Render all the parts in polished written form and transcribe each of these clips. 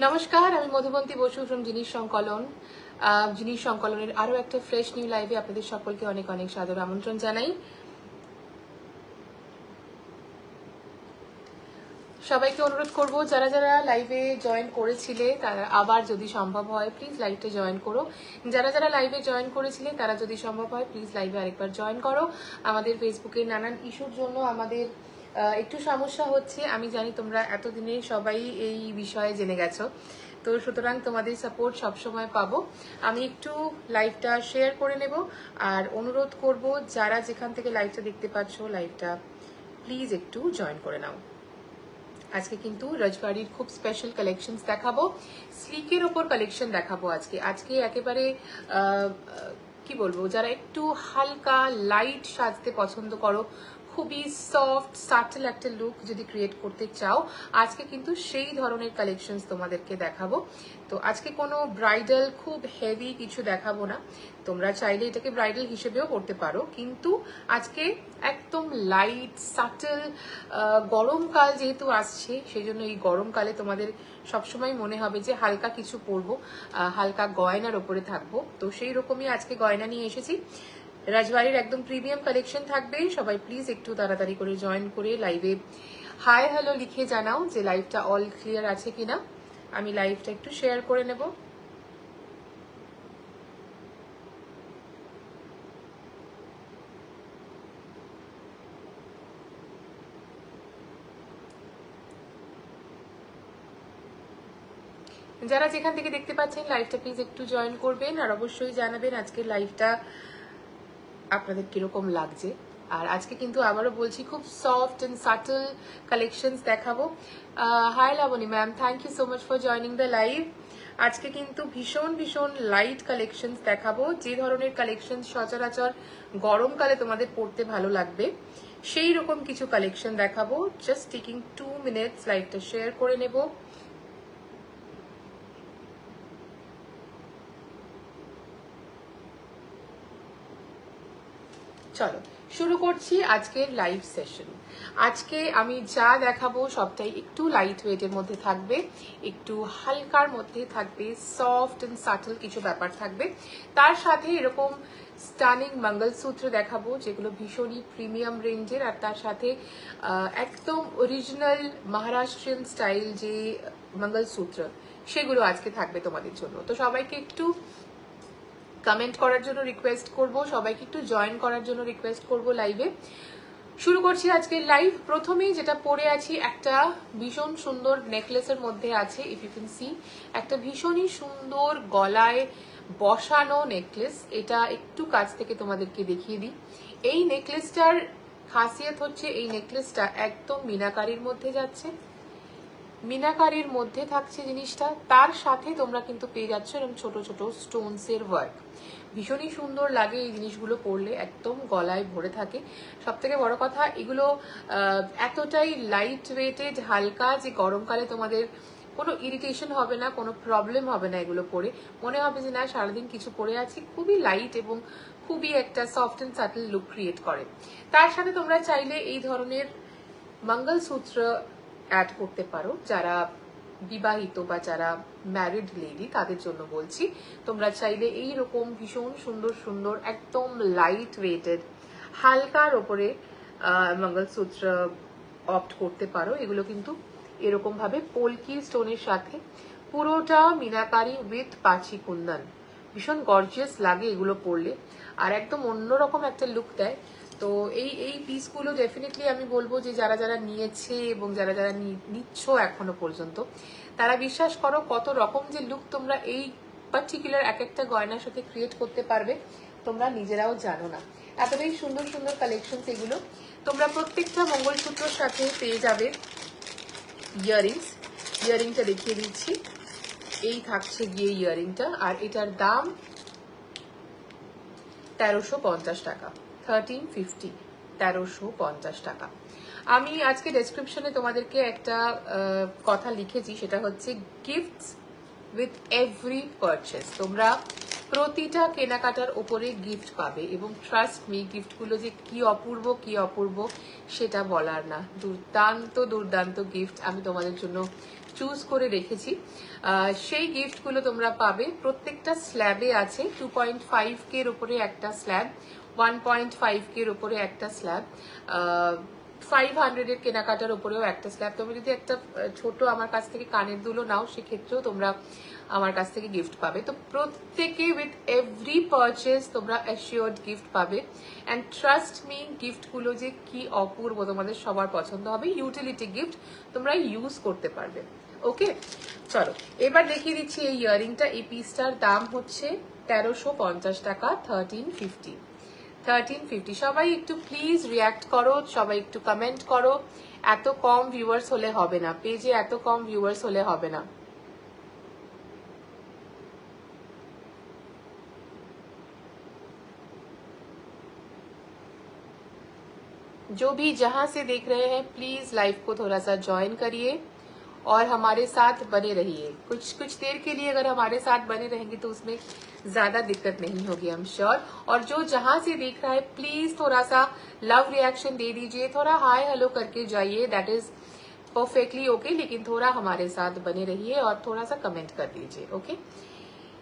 নমস্কার, আমি মধুবন্তী বসু ফ্রম জিনিস সংকলন। জিনিস সংকলনের আরো একটা ফ্রেশ নিউ লাইভে আপনাদের সকলকে অনেক অনেক সাদর আমন্ত্রণ জানাই। সবাইকে অনুরোধ করব, যারা যারা লাইভে জয়েন করেছিলে তারা আবার যদি সম্ভব হয় প্লিজ লাইভটা জয়েন করো। যারা যারা লাইভে জয়েন করেছিলে তারা যদি সম্ভব হয় প্লিজ লাইভে আরেকবার জয়েন করো। আমাদের ফেসবুকে নানান ইস্যুর জন্য আমাদের একটু সমস্যা হচ্ছে। আমি জানি তোমরা এতদিনে সবাই এই বিষয়ে জেনে গেছো, তো সুতরাং তোমাদের সাপোর্ট সবসময় পাবো। আমি একটু লাইভটা শেয়ার করে নেব আর অনুরোধ করব যারা যেখান থেকে লাইভটা দেখতে পাচ্ছ লাইভটা প্লিজ একটু জয়েন করে নাও। আজকে কিন্তু রজবাড়ির খুব স্পেশাল কালেকশনস দেখাবো, স্লিকের ওপর কালেকশন দেখাবো আজকে একেবারে কি বলবো, যারা একটু হালকা লাইট সাজতে পছন্দ করো, খুবই সফট সাটল একটা লুক যদি ক্রিয়েট করতে চাও, আজকে কিন্তু সেই ধরনের কালেকশনস তোমাদেরকে দেখাবো। তো আজকে কোনো ব্রাইডাল খুব হেভি কিছু দেখাবো না, তোমরা চাইলে এটাকে ব্রাইডাল হিসেবেও করতে পারো, কিন্তু আজকে একদম লাইট সাটল। গরমকাল যেহেতু আসছে সেই জন্য এই গরমকালে তোমাদের সবসময় মনে হবে যে হালকা কিছু পরবো, হালকা গয়নার ওপরে থাকবো। তো সেই রকমই আজকে গয়না নিয়ে এসেছি। রাজবাড়ির একদম প্রিমিয়াম কালেকশন থাকবে। সবাই প্লিজ একটু তাড়াতাড়ি করে জয়েন করে লাইভে হাই হ্যালো লিখে জানাও যে লাইভটা অল ক্লিয়ার আছে কিনা। আমি লাইভটা একটু শেয়ার করে নেব। যারা যেখান থেকে দেখতে পাচ্ছেন লাইভটা প্লিজ একটু জয়েন করবেন আর অবশ্যই জানাবেন আজকের লাইভটা আপনাদের কিরকম লাগছে। আর আজকে কিন্তু আবারও বলছি খুব সফট এন্ড সাটল কালেকশনস দেখাবো। Hi Laboni ma'am, thank you so much for joining the live. আজকে কিন্তু ভীষণ ভীষণ লাইট কালেকশনস দেখাবো, যে ধরনের কালেকশন সচরাচর গরমকালে তোমাদের পড়তে ভালো লাগবে সেই রকম কিছু কালেকশন দেখাবো। জাস্ট টেকিং 2 মিনিটস, লাইভটা শেয়ার করে নেব। চলো শুরু করছি আজকের লাইভ সেশন। আজকে আমি যা দেখাবো সবটাই একটু লাইট ওয়েটের মধ্যে থাকবে, একটু হালকার মধ্যে থাকবে, সফট এন্ড সাটল কিছু ব্যাপার থাকবে। তার সাথে এরকম স্টানিং মঙ্গলসূত্র দেখাবো যেগুলো ভীষণই প্রিমিয়াম রেঞ্জের, আর তার সাথে একদম অরিজিনাল মহারাষ্ট্রিয়ান স্টাইল যে মঙ্গলসূত্র সেগুলো আজকে থাকবে তোমাদের জন্য। তো সবাইকে একটু কমেন্ট করার জন্য রিকোয়েস্ট করব, সবাইকে একটু জয়েন করার জন্য রিকোয়েস্ট করব লাইভে। শুরু করছি আজকের লাইভ। প্রথমেই যেটা পরে আছি একটা ভীষণ সুন্দর নেকলেসের মধ্যে আছে, ইফ ইউ ক্যান সি, একটা ভীষণই সুন্দর গলায় বসানো নেকলেস। এটা একটু কাছ থেকে তোমাদেরকে দেখিয়ে দিই। এই নেকলেসটার খাসিয়ত হচ্ছে এই নেকলেসটা একদম মিনাকারির মধ্যে যাচ্ছে, মিনাকারির মধ্যে থাকছে জিনিসটা, তার সাথে তোমরা কিন্তু পেয়ে যাচ্ছ এরকম ছোট ছোট স্টোনস এর ওয়ার্ক। ভীষণই সুন্দর লাগে এই জিনিসগুলো পরলে, একদম গলায় ভরে থাকে। সব থেকে বড় কথা এগুলো এতটাই লাইট ওয়েটেড হালকা যে গরমকালে তোমাদের কোনো ইরিটেশন হবে না, কোনো প্রবলেম হবে না এগুলো পরে। মনে হবে যে না সারাদিন কিছু পরে আছি। খুবই লাইট এবং খুবই একটা soft and subtle look create করে। তার সাথে তোমরা চাইলে এই ধরনের মঙ্গলসূত্র অ্যাড করতে পারো, যারা বিবাহিত বা যারা ম্যারিড লেডি তাদের জন্য বলছি। তোমরা চাইলে এইরকম ভীষণ সুন্দর সুন্দর একদম লাইট ওয়েটেড হালকার ওপরে মঙ্গলসূত্র অপ্ট করতে পারো। এগুলো কিন্তু এরকম ভাবে পোলকি স্টোনের সাথে পুরোটা মিনাকারি উইথ পাচি কুন্দন, ভীষণ গর্জিয়াস লাগে এগুলো পরলে, আর একদম অন্যরকম একটা লুক দেয়। তো এই পিসগুলো ডেফিনেটলি আমি বলবো যে যারা যারা নিয়েছে এবং যারা যারা নিচ্ছ এখনো পর্যন্ত, তারা বিশ্বাস করো কত রকম যে লুক তোমরা এই পার্টিকুলার এক একটা গয়নার সাথে ক্রিয়েট করতে পারবে তোমরা নিজেরাও জানো না। এতটাই সুন্দর সুন্দর কালেকশন এগুলো। তোমরা প্রত্যেকটা মঙ্গলসূত্রের সাথে পেয়ে যাবে ইয়ারিংস। ইয়ারিংটা দেখিয়ে দিচ্ছি, এই থাকছে গিয়ে ইয়ারিংটা, আর এটার দাম 1350 টাকা, 1350, 1350 টাকা। আমি আজকে ডেসক্রিপশনে তোমাদেরকে একটা কথা লিখেছি, সেটা হচ্ছে গিফটস উইথ এভরি পারচেস। তোমরা প্রতিটা কেনাকাটার ওপরে গিফট পাবে, এবং ট্রাস্ট মি গিফটগুলো যে কি অপূর্ব কি অপূর্ব সেটা বলার না। দুর্দান্ত দুর্দান্ত গিফট আমি তোমাদের জন্য চুজ করে রেখেছি, সেই গিফটগুলো তোমরা পাবে। প্রত্যেকটা স্ল্যাবে আছে 2.5K এর উপরে একটা স্ল্যাব, 1.5K এর উপরে একটা স্ল্যাব, 500 এর কেনাকাটার উপরেও একটা স্ল্যাব। তুমি যদি একটা ছোট আমার কাছ থেকে কানের দুলো নাও, সেক্ষেত্রেও তোমরা আমার কাছ থেকে গিফট পাবে। তো প্রত্যেকে উইথ এভরি পারচেজ তোমরা অ্যাসিওর্ড গিফট পাবে। অ্যান্ড ট্রাস্ট মি, গিফটগুলো যে কি অপূর্ব, তোমাদের সবার পছন্দ হবে। ইউটিলিটি গিফট, তোমরা ইউজ করতে পারবে। ওকে, চলো এবার দেখিয়ে দিচ্ছি এই ইয়াররিংটা। এই পিসটার দাম হচ্ছে 1350 টাকা, 1350। সবাই একটু প্লিজ রিয়াক্ট করো, সবাই একটু কমেন্ট করো। এত কম ভিউয়ার্স হলে হবে না, পেজে এত কম ভিউয়ার্স হলে হবে না। जो भी जहां से देख रहे हैं प्लीज लाइव को थोड़ा सा ज्वाइन करिए और हमारे साथ बने रहिए। कुछ देर के लिए अगर हमारे साथ बने रहेंगे तो उसमें ज्यादा दिक्कत नहीं होगी, आई एम श्योर। और जो जहां से देख रहा है प्लीज थोड़ा सा लव रिएक्शन दे दीजिए, थोड़ा हाय हेलो करके जाइए, दैट इज परफेक्टली ओके। लेकिन थोड़ा हमारे साथ बने रहिए और थोड़ा सा कमेंट कर दीजिए। ओके,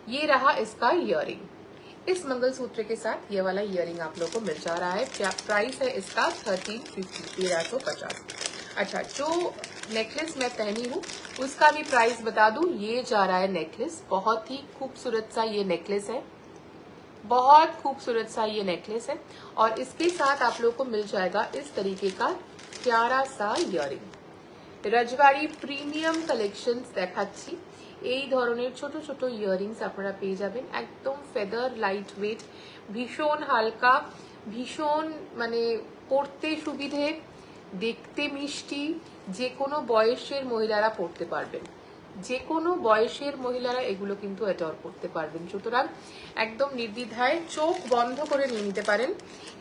ये रहा इसका इयरिंग। इस मंगलसूत्र के साथ ये वाला इयरिंग आप लोग को मिल जा रहा है। प्राइस है इसका 1350, 1350। अच्छा, जो नेकलेस मैं पहनी हूँ उसका भी प्राइस बता दूं। ये जा रहा है नेकलेस, बहुत ही खूबसूरत सा ये नेकलेस है, बहुत खूबसूरत सा ये नेकलेस है। और इसके साथ आप लोग को मिल जाएगा इस तरीके का प्यारा सा इयरिंग। रजवाड़ी प्रिमियम कलेक्शंस দেখাচ্ছি। এই ধরনের ছোট ছোট ইয়াররিংস আপনারা পেয়ে যাবেন, একদম ফেদার, লাইট ওয়েট, ভীষণ হালকা, ভীষণ মানে পরতে সুবিধে, দেখতে মিষ্টি, যে কোনো বয়সের মহিলারা পরতে পারবেন, যে কোনো বয়সের মহিলারা এগুলো কিন্তু অ্যাডর করতে পারবেন। সুতরাং একদম নির্দ্বিধায় চোখ বন্ধ করে নিয়ে নিতে পারেন।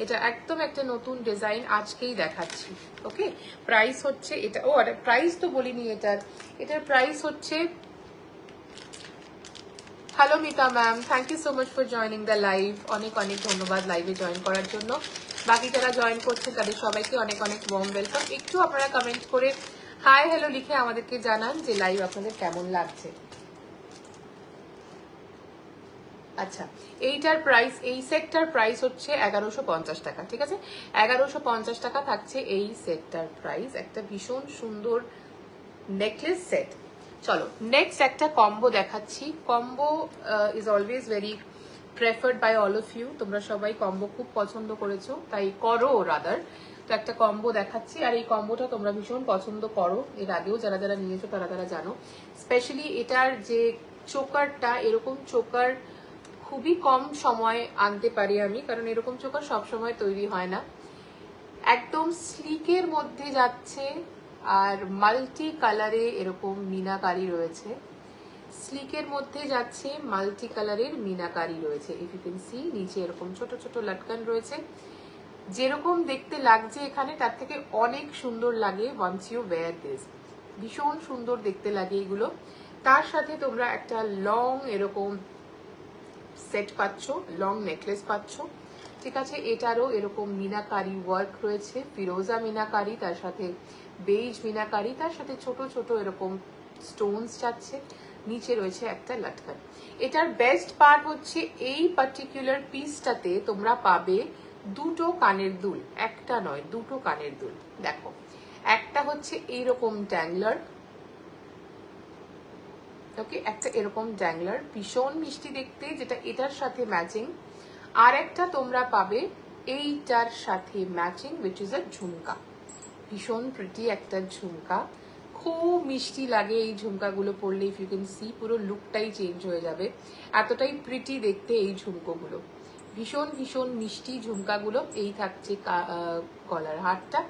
এটা একদম একটা নতুন ডিজাইন, আজকেই দেখাচ্ছি। ওকে, প্রাইস হচ্ছে এটা, ও আর প্রাইস তো বলিনি এটার প্রাইস হচ্ছে, hello Mita ma'am, thank you so much for joining the live. অনেক অনেক ধন্যবাদ লাইভে জয়েন করার জন্য। বাকি যারা জয়েন করছেন তাদের সবাইকে অনেক অনেক ওয়ার্ম ওয়েলকাম। একটু আপনারা কমেন্ট করে হাই হ্যালো লিখে আমাদেরকে জানান যে লাইভ আপনাদের কেমন লাগছে। আচ্ছা, এইটার প্রাইস, এই সেটটার প্রাইস হচ্ছে 1150 টাকা। ঠিক আছে, 1150 টাকা থাকছে এই সেটটার প্রাইস। একটা ভীষণ সুন্দর নেকলেস সেট। চলো নেক্সট একটা কম্বো দেখাচ্ছি। Combo is always very preferred by all of you. তোমরা সবাই কম্বো খুব পছন্দ করেছো, তাই করো রাদার। তো একটা কম্বো দেখাচ্ছি, আর এই কম্বোটা তোমরা ভীষণ পছন্দ করো, এর আগেও যারা যারা নিয়েছো তারা তারা জানো। স্পেশালি এটার যে চোকারটা, এরকম চোকার খুবই কম সময় আনতে পারি আমি, কারণ এরকম চোকার সবসময় তৈরি হয় না। একদম স্লিকের মধ্যে যাচ্ছে, আর মাল্টি কালারে এরকম মিনাকারি রয়েছে। স্লিকের মধ্যে যাচ্ছে, মাল্টি কালারের মিনাকারি রয়েছে। ইফ ইউ ক্যান সি, নিচে এরকম ছোট ছোট লটকান রয়েছে। যেরকম দেখতে লাগছে এখানে, তার থেকে অনেক সুন্দর লাগে ওয়ান্স ইউ ওয়্যার দিস। ভীষণ সুন্দর দেখতে লাগে এগুলো। তার সাথে তোমরা একটা লং এরকম সেট পাচ্ছ, লং নেকলেস পাচ্ছ। ঠিক আছে, এটারও এরকম মিনাকারি ওয়ার্ক রয়েছে, ফিরোজা মিনাকারি, তার সাথে বেজ মিনাকারি, তার সাথে ছোট ছোট এরকম স্টোনস যাচ্ছে। নিচে রয়েছে একটা লটকান। এটার বেস্ট পার্ট হচ্ছে এই পার্টিকুলার পিসটাতে তোমরা পাবে দুটো কানের দুল, একটা নয় দুটো কানের দুল। দেখো, একটা হচ্ছে এইরকম ড্যাংলার, ওকে, একটা এরকম ড্যাংলার ভীষণ মিষ্টি দেখতে, যেটা এটার সাথে ম্যাচিং। আর একটা তোমরা পাবে এইটার সাথে ম্যাচিং, উইচ ইজ আ ঝুমকা। ভীষণ প্রিটি একটা ঝুমকা, খুব মিষ্টি লাগে এই ঝুমকাগুলো পরলে। ইফ ইউ ক্যান সি, পুরো লুকটাই চেঞ্জ হয়ে যাবে, এতটাই প্রিটি দেখতে এই ঝুমকোগুলো। ভীষণ ভীষণ মিষ্টি ঝুমকাগুলো। এই থাকছে গলার হারটা,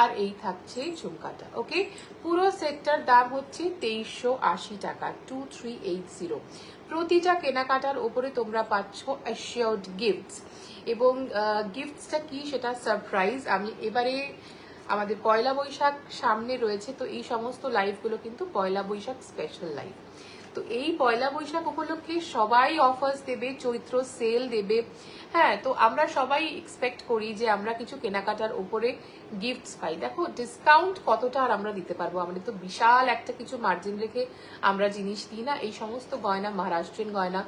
আর এই থাকছে ঝুমকাটা। ওকে, পুরো সেটটার দাম হচ্ছে 2380 টাকা, 2380। প্রতিটা কেনাকাটার উপরে তোমরা পাচ্ছ অ্যাসিওর্ড গিফটস। এবং গিফটসটা কি সেটা সারপ্রাইজ। আমি এবারে, আমাদের পয়লা বৈশাখ সামনে রয়েছে, তো এই সমস্ত লাইভগুলো কিন্তু পয়লা বৈশাখ স্পেশাল লাইভ। তো এই পয়লা বৈশাখ উপলক্ষে সবাই অফার্স দেবে, চৈত্র সেল দেবে। হ্যাঁ, তো আমরা সবাই এক্সপেক্ট করি যে আমরা কিছু কেনাকাটার উপরে গিফটস পাই। দেখো ডিসকাউন্ট কতটা আর আমরা দিতে পারবো, আমাদের তো বিশাল একটা কিছু মার্জিন রেখে আমরা জিনিস দিই না। এই সমস্ত গয়না মহারাষ্ট্রিয়ান গয়না,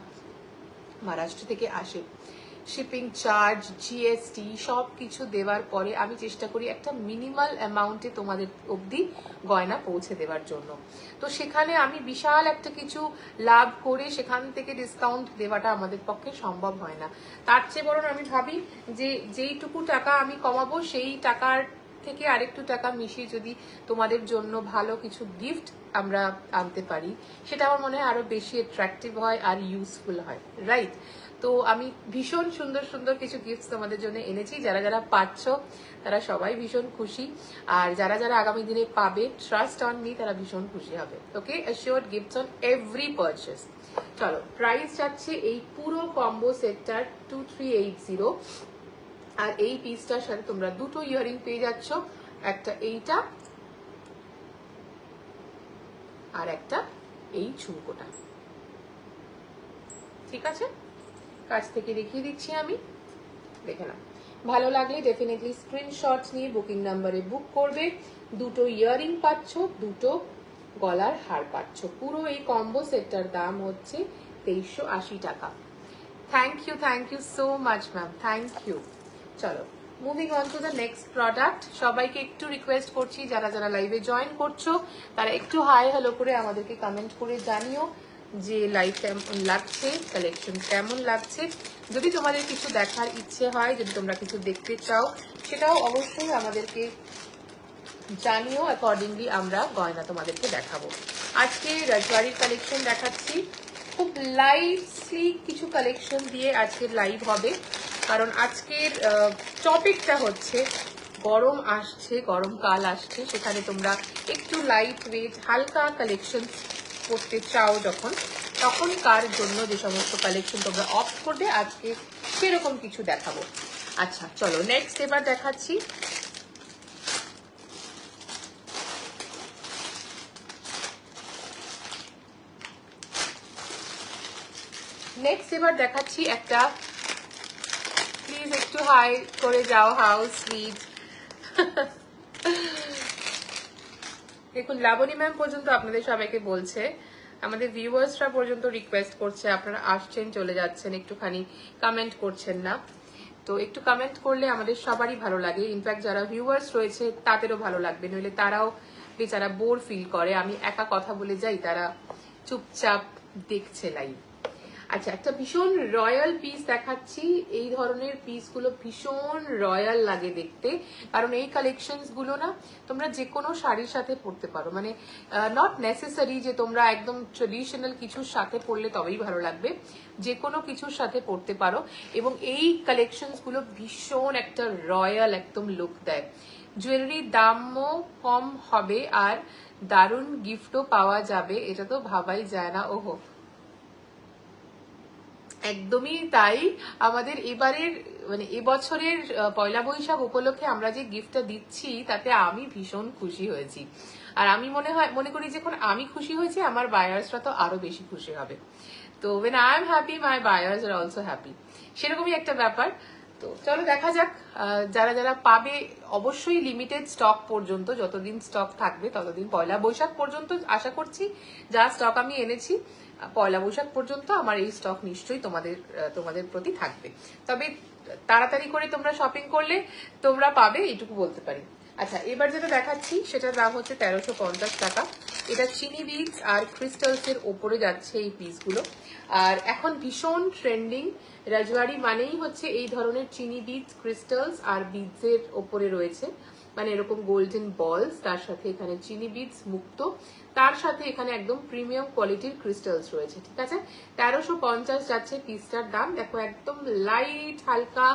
মহারাষ্ট্র থেকে আসে, শিপিং চার্জ, জিএসটি সব কিছু দেওয়ার পরে আমি চেষ্টা করি একটা মিনিমাল অ্যামাউন্টে তোমাদের অবধি গয়না পৌঁছে দেওয়ার জন্য। তো সেখানে আমি বিশাল একটা কিছু লাভ করে সেখান থেকে ডিসকাউন্ট দেওয়াটা আমাদের পক্ষে সম্ভব হয় না। তার চেয়ে বরং আমি ভাবি যে যেইটুকু টাকা আমি কমাবো সেই টাকার থেকে আরেকটু টাকা মিশিয়ে যদি তোমাদের জন্য ভালো কিছু গিফট আমরা আনতে পারি, সেটা আমার মনে হয় আরো বেশি অ্যাট্রাকটিভ হয় আর ইউজফুল হয়, রাইট? তো আমি ভীষণ সুন্দর সুন্দর কিছু গিফট তোমাদের জন্য এনেছি। যারা যারা পাচ্ছ তারা সবাই ভীষণ খুশি, আর যারা যারা আগামী দিনে পাবে, ট্রাস্ট অন মি, তারা ভীষণ খুশি হবে। ওকে, অ্যাসিওরড গিফটস অন এভরি পারচেস। চলো, প্রাইস যাচ্ছে এই পুরো কম্বো সেটটার 2380, আর এই পিসটার সাথে তোমরা দুটো ইয়ারিং পেয়ে যাচ্ছ, একটা এইটা আর একটা এই ঝুমকোটা। ঠিক আছে, কাছ থেকে দেখিয়ে দিচ্ছি আমি, দেখে নাও। ভালো লাগলে ডেফিনেটলি স্ক্রিনশট নিয়ে বুকিং নাম্বারে বুক করবে। দুটো ইয়ারিং পাচ্ছ, দুটো গলার হার পাচ্ছ। পুরো এই কম্বো সেটটার দাম হচ্ছে 2380 টাকা। Thank you so much ma'am, thank you. চলো, moving on to the next product. সবাইকে একটু রিকোয়েস্ট করছি, যারা যারা লাইভে জয়েন করছো তারা একটু হাই হ্যালো করে আমাদেরকে কমেন্ট করে জানিও যে লাইভ কেমন লাগছে, কালেকশন কেমন লাগছে। যদি তোমাদের কিছু দেখার ইচ্ছে হয়, যদি তোমরা কিছু দেখতে চাও, সেটাও অবশ্যই আমাদেরকে জানিও। অ্যাকর্ডিংলি আমরা গয়না তোমাদেরকে দেখাবো। আজকে রাজবাড়ির কালেকশন দেখাচ্ছি, খুব লাইট স্লিক কিছু কালেকশন দিয়ে আজকের লাইভ হবে। কারণ আজকের টপিকটা হচ্ছে গরম আসছে, গরমকাল আসছে, সেখানে তোমরা একটু লাইট ওয়েট হালকা কালেকশন করতে চাও যখন, তখনকার জন্য যে সমস্ত কালেকশন তোমরা অপ্ট করবে, আজকে সেরকম কিছু দেখাবো। আচ্ছা চলো, নেক্সট এবার দেখাচ্ছি একটা, প্লিজ একটু হাই করে যাও, হাউস সুইট। দেখুন, লাবণী ম্যাম পর্যন্ত আপনাদের সবাইকে বলছে, আমাদের ভিউয়ার্সরা পর্যন্ত রিকোয়েস্ট করছে, আপনারা আসছেন চলে যাচ্ছেন, একটুখানি কমেন্ট করছেন না। তো একটু কমেন্ট করলে আমাদের সবারই ভালো লাগে, ইনফ্যাক্ট যারা ভিউয়ার্স রয়েছে তাদেরও ভালো লাগবে, নইলে তারাও বেচারা বোর ফিল করে। আমি একা কথা বলে যাই, তারা চুপচাপ দেখছে লাইভ। আচ্ছা, একটা ভীষণ রয়্যাল পিস দেখাচ্ছি। এই ধরনের পিসগুলো ভীষণ রয়্যাল লাগে দেখতে, কারণ এই কালেকশনস গুলো না তোমরা যে কোনো শাড়ির সাথে পরতে পারো, মানে নট নেসেসারি যে তোমরা একদম ট্রেডিশনাল কিছুর সাথে পরলে তবেই ভালো লাগবে, যে কোনো কিছুর সাথে পরতে পারো। এবং এই কালেকশনস গুলো ভীষণ একটা রয়্যাল একদম লুক দেয়। জুয়েলারির দামও কম হবে আর দারুণ গিফটও পাওয়া যাবে, এটা তো ভাবাই যায় না। ওহো, একদমই তাই। আমাদের এবারের মানে এবছরের পয়লা বৈশাখ উপলক্ষে আমরা যে গিফটটা দিচ্ছি তাতে আমি ভীষণ খুশি হয়েছি, আর আমি মনে করি যখন আমি খুশি হয়েছি আমার বায়ার্সরা তো আরো বেশি খুশি হবে। তো when I am happy my buyers are also happy, সেরকমই একটা ব্যাপার। তো চলো দেখা যাক, যারা যারা পাবে অবশ্যই লিমিটেড স্টক পর্যন্ত, যতদিন স্টক থাকবে ততদিন, পয়লা বৈশাখ পর্যন্ত আশা করছি যা স্টক আমি এনেছি পয়লা বৈশাখ পর্যন্ত আমার এই স্টক নিশ্চয়ই তোমাদের প্রতি থাকবে। তবে তাড়াতাড়ি করে তোমরা শপিং করলে তোমরা পাবে, এইটুকু বলতে পারি। আচ্ছা, এবার যেটা দেখাচ্ছি সেটার দাম হচ্ছে 1350 টাকা। এটা চিনি বিডস আর ক্রিস্টালস এর ওপরে যাচ্ছে এই পিসগুলো, আর এখন ভীষণ ট্রেন্ডিং। রাজবাড়ি মানেই হচ্ছে এই ধরনের চিনি বিডস, ক্রিস্টালস আর বিডস এর ওপরে রয়েছে, মানে এরকম গোল্ডেন বলস, তার সাথে এখানে চিনি বিডস মুক্ত, তার সাথে এখানে একদম প্রিমিয়াম কোয়ালিটির ক্রিস্টালস রয়েছে। ঠিক আছে, 1350 যাচ্ছে পিসটার দাম। দেখো, একদম লাইট হালকা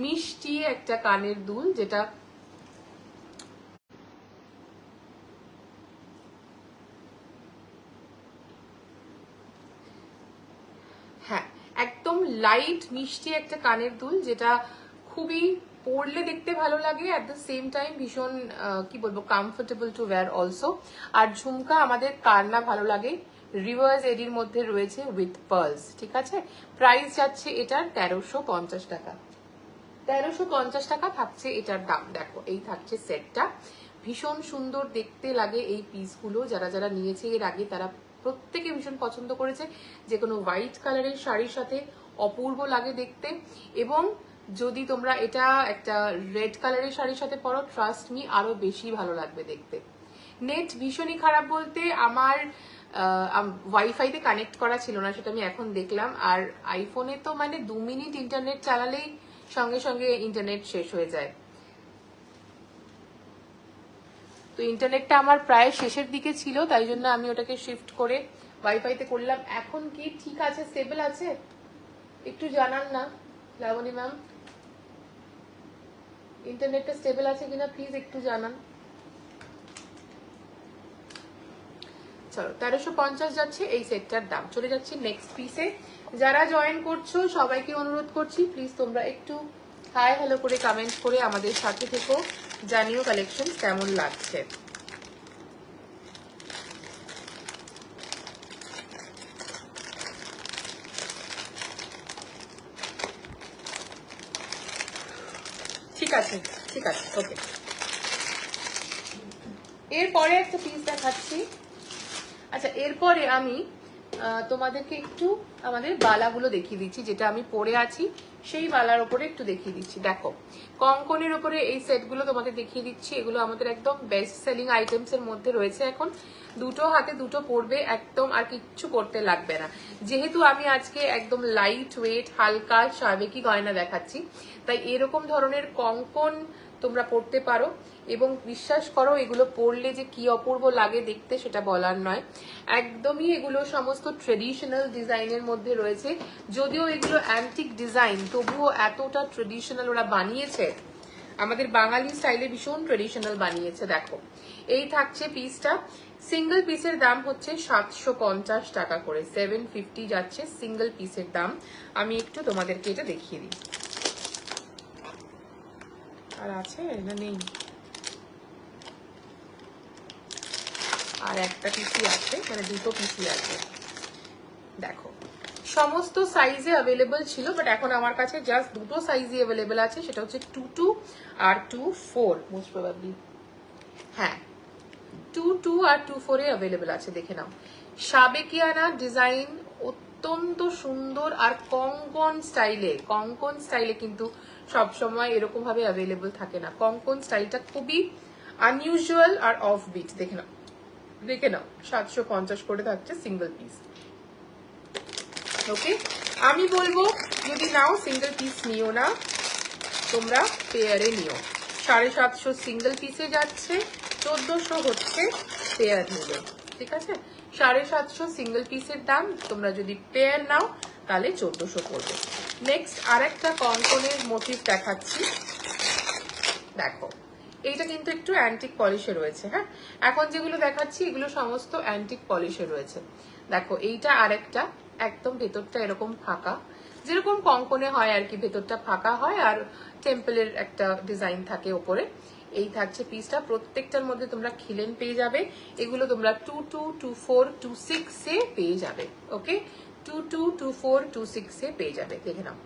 মিষ্টি একটা কানের দুল, যেটা হ্যাঁ একদম লাইট মিষ্টি একটা কানের দুল, যেটা খুবই পরলে দেখতে ভালো লাগে, অ্যাট দ্য সেম টাইম ভীষণ কি বলবো, কমফোর্টেবল টু ওয়্যার অলসো। আর ঝুমকা আমাদের কার না ভালো লাগে, রিভার্স এডির মধ্যে রয়েছে উইথ পার্লস, ঠিক আছে। প্রাইস যাচ্ছে এটার 1350 টাকা। 1350 টাকা থাকছে এটার দাম। দেখো এই থাকছে সেটটা, ভীষণ সুন্দর দেখতে লাগে এই পিসগুলো। যারা যারা নিয়েছে এর আগে তারা প্রত্যেকে ভীষণ পছন্দ করেছে। যে কোনো হোয়াইট কালারের শাড়ির সাথে অপূর্ব লাগে দেখতে। এবং যদি তোমরা এটা একটা রেড কালারের শাড়ির সাথে পরো, ট্রাস্ট মি আরো বেশি ভালো লাগবে দেখতে। নেট ভীষণই খারাপ বলতে আমার ওয়াইফাইতে কানেক্ট করা ছিল না, সেটা আমি এখন দেখলাম। আর আইফোনে তো মানে 2 মিনিট ইন্টারনেট চালালেই সঙ্গে সঙ্গে ইন্টারনেট শেষ হয়ে যায়। তো ইন্টারনেটটা আমার প্রায় শেষের দিকে ছিল, তাই জন্য আমি ওটাকে শিফট করে ওয়াইফাইতে করলাম। এখন কি ঠিক আছে, স্টেবল আছে? একটু জানান না লাবণী ম্যাম, ইন্টারনেটটা স্টেবল আছে কিনা প্লিজ একটু জানান। চলো 1350 যাচ্ছে এই সেটটার দাম। চলে যাচ্ছি নেক্সট পিসে। যারা জয়েন করছো সবাইকে অনুরোধ করছি প্লিজ তোমরা একটু হাই হ্যালো করে কমেন্ট করে আমাদের সাথে থেকো, জানিও কালেকশন কেমন লাগছে। ঠিক আছে, ঠিক আছে, ওকে। এরপরে একটা পিস দেখাচ্ছি। আচ্ছা, এরপরে আমি তোমাদেরকে একটু আমাদের বালাগুলো দেখিয়ে দিচ্ছি, যেটা আমি পরে আছি সেই বালার ওপরে একটু দেখিয়ে দিচ্ছি। দেখো কঙ্কনের ওপরে এই সেটগুলো তোমাকে দেখিয়ে দিচ্ছি। এগুলো আমাদের একদম বেস্ট সেলিং আইটেমস এর মধ্যে রয়েছে। এখন দুটো হাতে দুটো পরবে, একদম আর কিচ্ছু করতে লাগবে না। যেহেতু আমি আজকে একদম লাইট ওয়েট হালকা সাবেকি গয়না দেখাচ্ছি, তাই এরকম ধরনের কঙ্কন তোমরা পড়তে পারো। এবং বিশ্বাস করো এগুলো পরলে যে কি অপূর্ব লাগে দেখতে সেটা বলার নয়। একদমই এগুলো সমস্ত ট্রেডিশনাল ডিজাইনের মধ্যে রয়েছে। যদিও এগুলো অ্যান্টিক ডিজাইন, তবুও এতটা ট্রেডিশনাল ওরা বানিয়েছে, আমাদের বাঙালি স্টাইলে ভীষণ ট্রেডিশনাল বানিয়েছে। দেখো এই থাকছে পিসটা। সিঙ্গেল পিসের দাম হচ্ছে 750 টাকা করে, 750 যাচ্ছে সিঙ্গেল পিসের দাম। আমি একটু তোমাদেরকে এটা দেখিয়ে দিই। আর আছে না নেই? আর একটা পিসি আছে, মানে দুটো পিসি আছে। দেখো সমস্ত সাইজে অ্যাভেলেবল ছিল, বাট এখন আমার কাছে জাস্ট দুটো সাইজই অ্যাভেলেবল আছে, সেটা হচ্ছে 22 আর 24 মোস্ট প্রবাবলি। হ্যাঁ 22 আর 24 এ অ্যাভেলেবল আছে, দেখে নাও। সাবেকিয়ানা ডিজাইন, অত্যন্ত সুন্দর। আর কঙ্কন স্টাইলে কিন্তু সবসময় এরকম ভাবে অ্যাভেলেবল থাকে না। কঙ্কন স্টাইলটা খুবই আনইউজুয়াল আর অফ বিট। দেখে নাও 750 করে থাকছে সিঙ্গেল পিস। ওকে, আমি বলবো যদি নাও সিঙ্গেল পিস নিও না, তোমরা পেয়ারে নিও। 750 সিঙ্গেল পিসে যাচ্ছে, 1400 হচ্ছে পেয়ার নিলে, ঠিক আছে। 750 সিঙ্গেল পিসের দাম, তোমরা যদি পেয়ার নাও তাহলে 1400 পড়বে। নেক্সট আর একটা কঙ্কনের মোটিভ দেখাচ্ছি। দেখো এইটা কিন্তু একটু অ্যান্টিক পলিশে রয়েছে। হ্যাঁ, এখন যেগুলো দেখাচ্ছি এগুলো সমস্ত অ্যান্টিক পলিশে রয়েছে। দেখো এইটা আরেকটা, একদম ভেতরটা এরকম ফাঁকা, যেরকম কঙ্কনে হয় আর কি, ভেতরটা ফাঁকা হয় আর টেম্পলের একটা ডিজাইন থাকে ওপরে। এই থাকছে পিসটা। প্রত্যেকটার মধ্যে তোমরা খিলেন পেয়ে যাবে। এগুলো তোমরা 22, 24, 26 এ পেয়ে যাবে। ওকে, 22, 24, 26 এ পেয়ে যাবে। দেখে নাও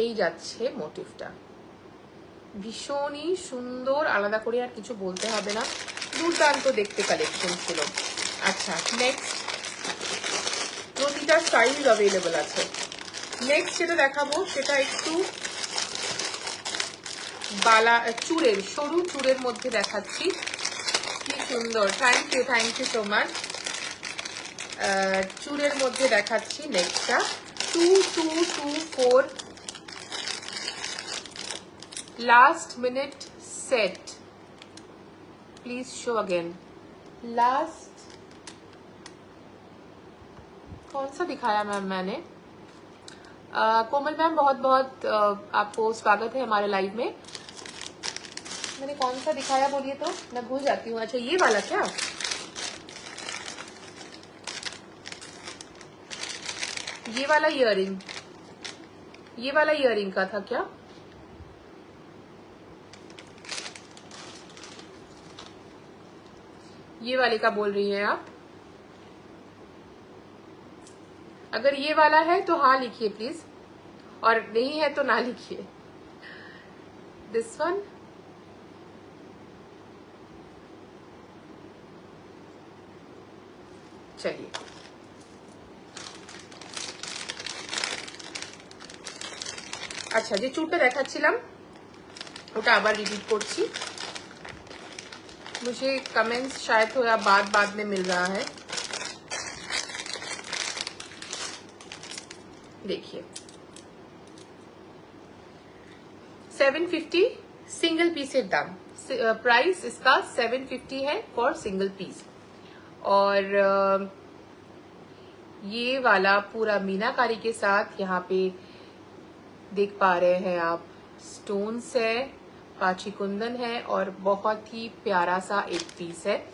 এই যাচ্ছে মোটিভটা, ভীষণই সুন্দর, আলাদা করে আর কিছু বলতে হবে না, দুর্দান্ত দেখতে কালেকশন ছিল। আচ্ছা নেক্সট, প্রতিটা সাইজ অ্যাভেলেবল আছে। নেক্সট যেটা দেখাবো সেটা একটু বালা চুড়ের, সরু চুড়ের মধ্যে দেখাচ্ছি। কি সুন্দর, থ্যাংক ইউ সো মাচ। চুড়ের মধ্যে দেখাচ্ছি নেক্সটটা 2224 last minute set, please show again. Last कौन सा दिखाया मैम मैंने? कोमल मैम बहुत बहुत आपको स्वागत है हमारे लाइव में। मैंने कौन सा दिखाया बोलिए तो, मैं भूल जाती हूँ। अच्छा ये वाला क्या? ये वाला इयररिंग, ये वाला इयररिंग का था क्या? ये वाले का बोल रही हैं आप? अगर ये वाला है तो हाँ लिखिए प्लीज, और नहीं है तो ना लिखिए। दिस वन, चलिए আচ্ছা, যে চুলটা দেখাচ্ছিলাম ওটা আবার রিপিট করছি। मुझे कमेंट्स शायद थोड़ा बाद में मिल रहा है। देखिए 750 सिंगल पीसेर दाम, प्राइस इसका 750 है फॉर सिंगल पीस। और ये वाला पूरा मीनाकारी के साथ यहाँ पे देख पा रहे हैं आप, स्टोन्स है, पाची कुंदन है और बहुत ही प्यारा सा एक पीस है।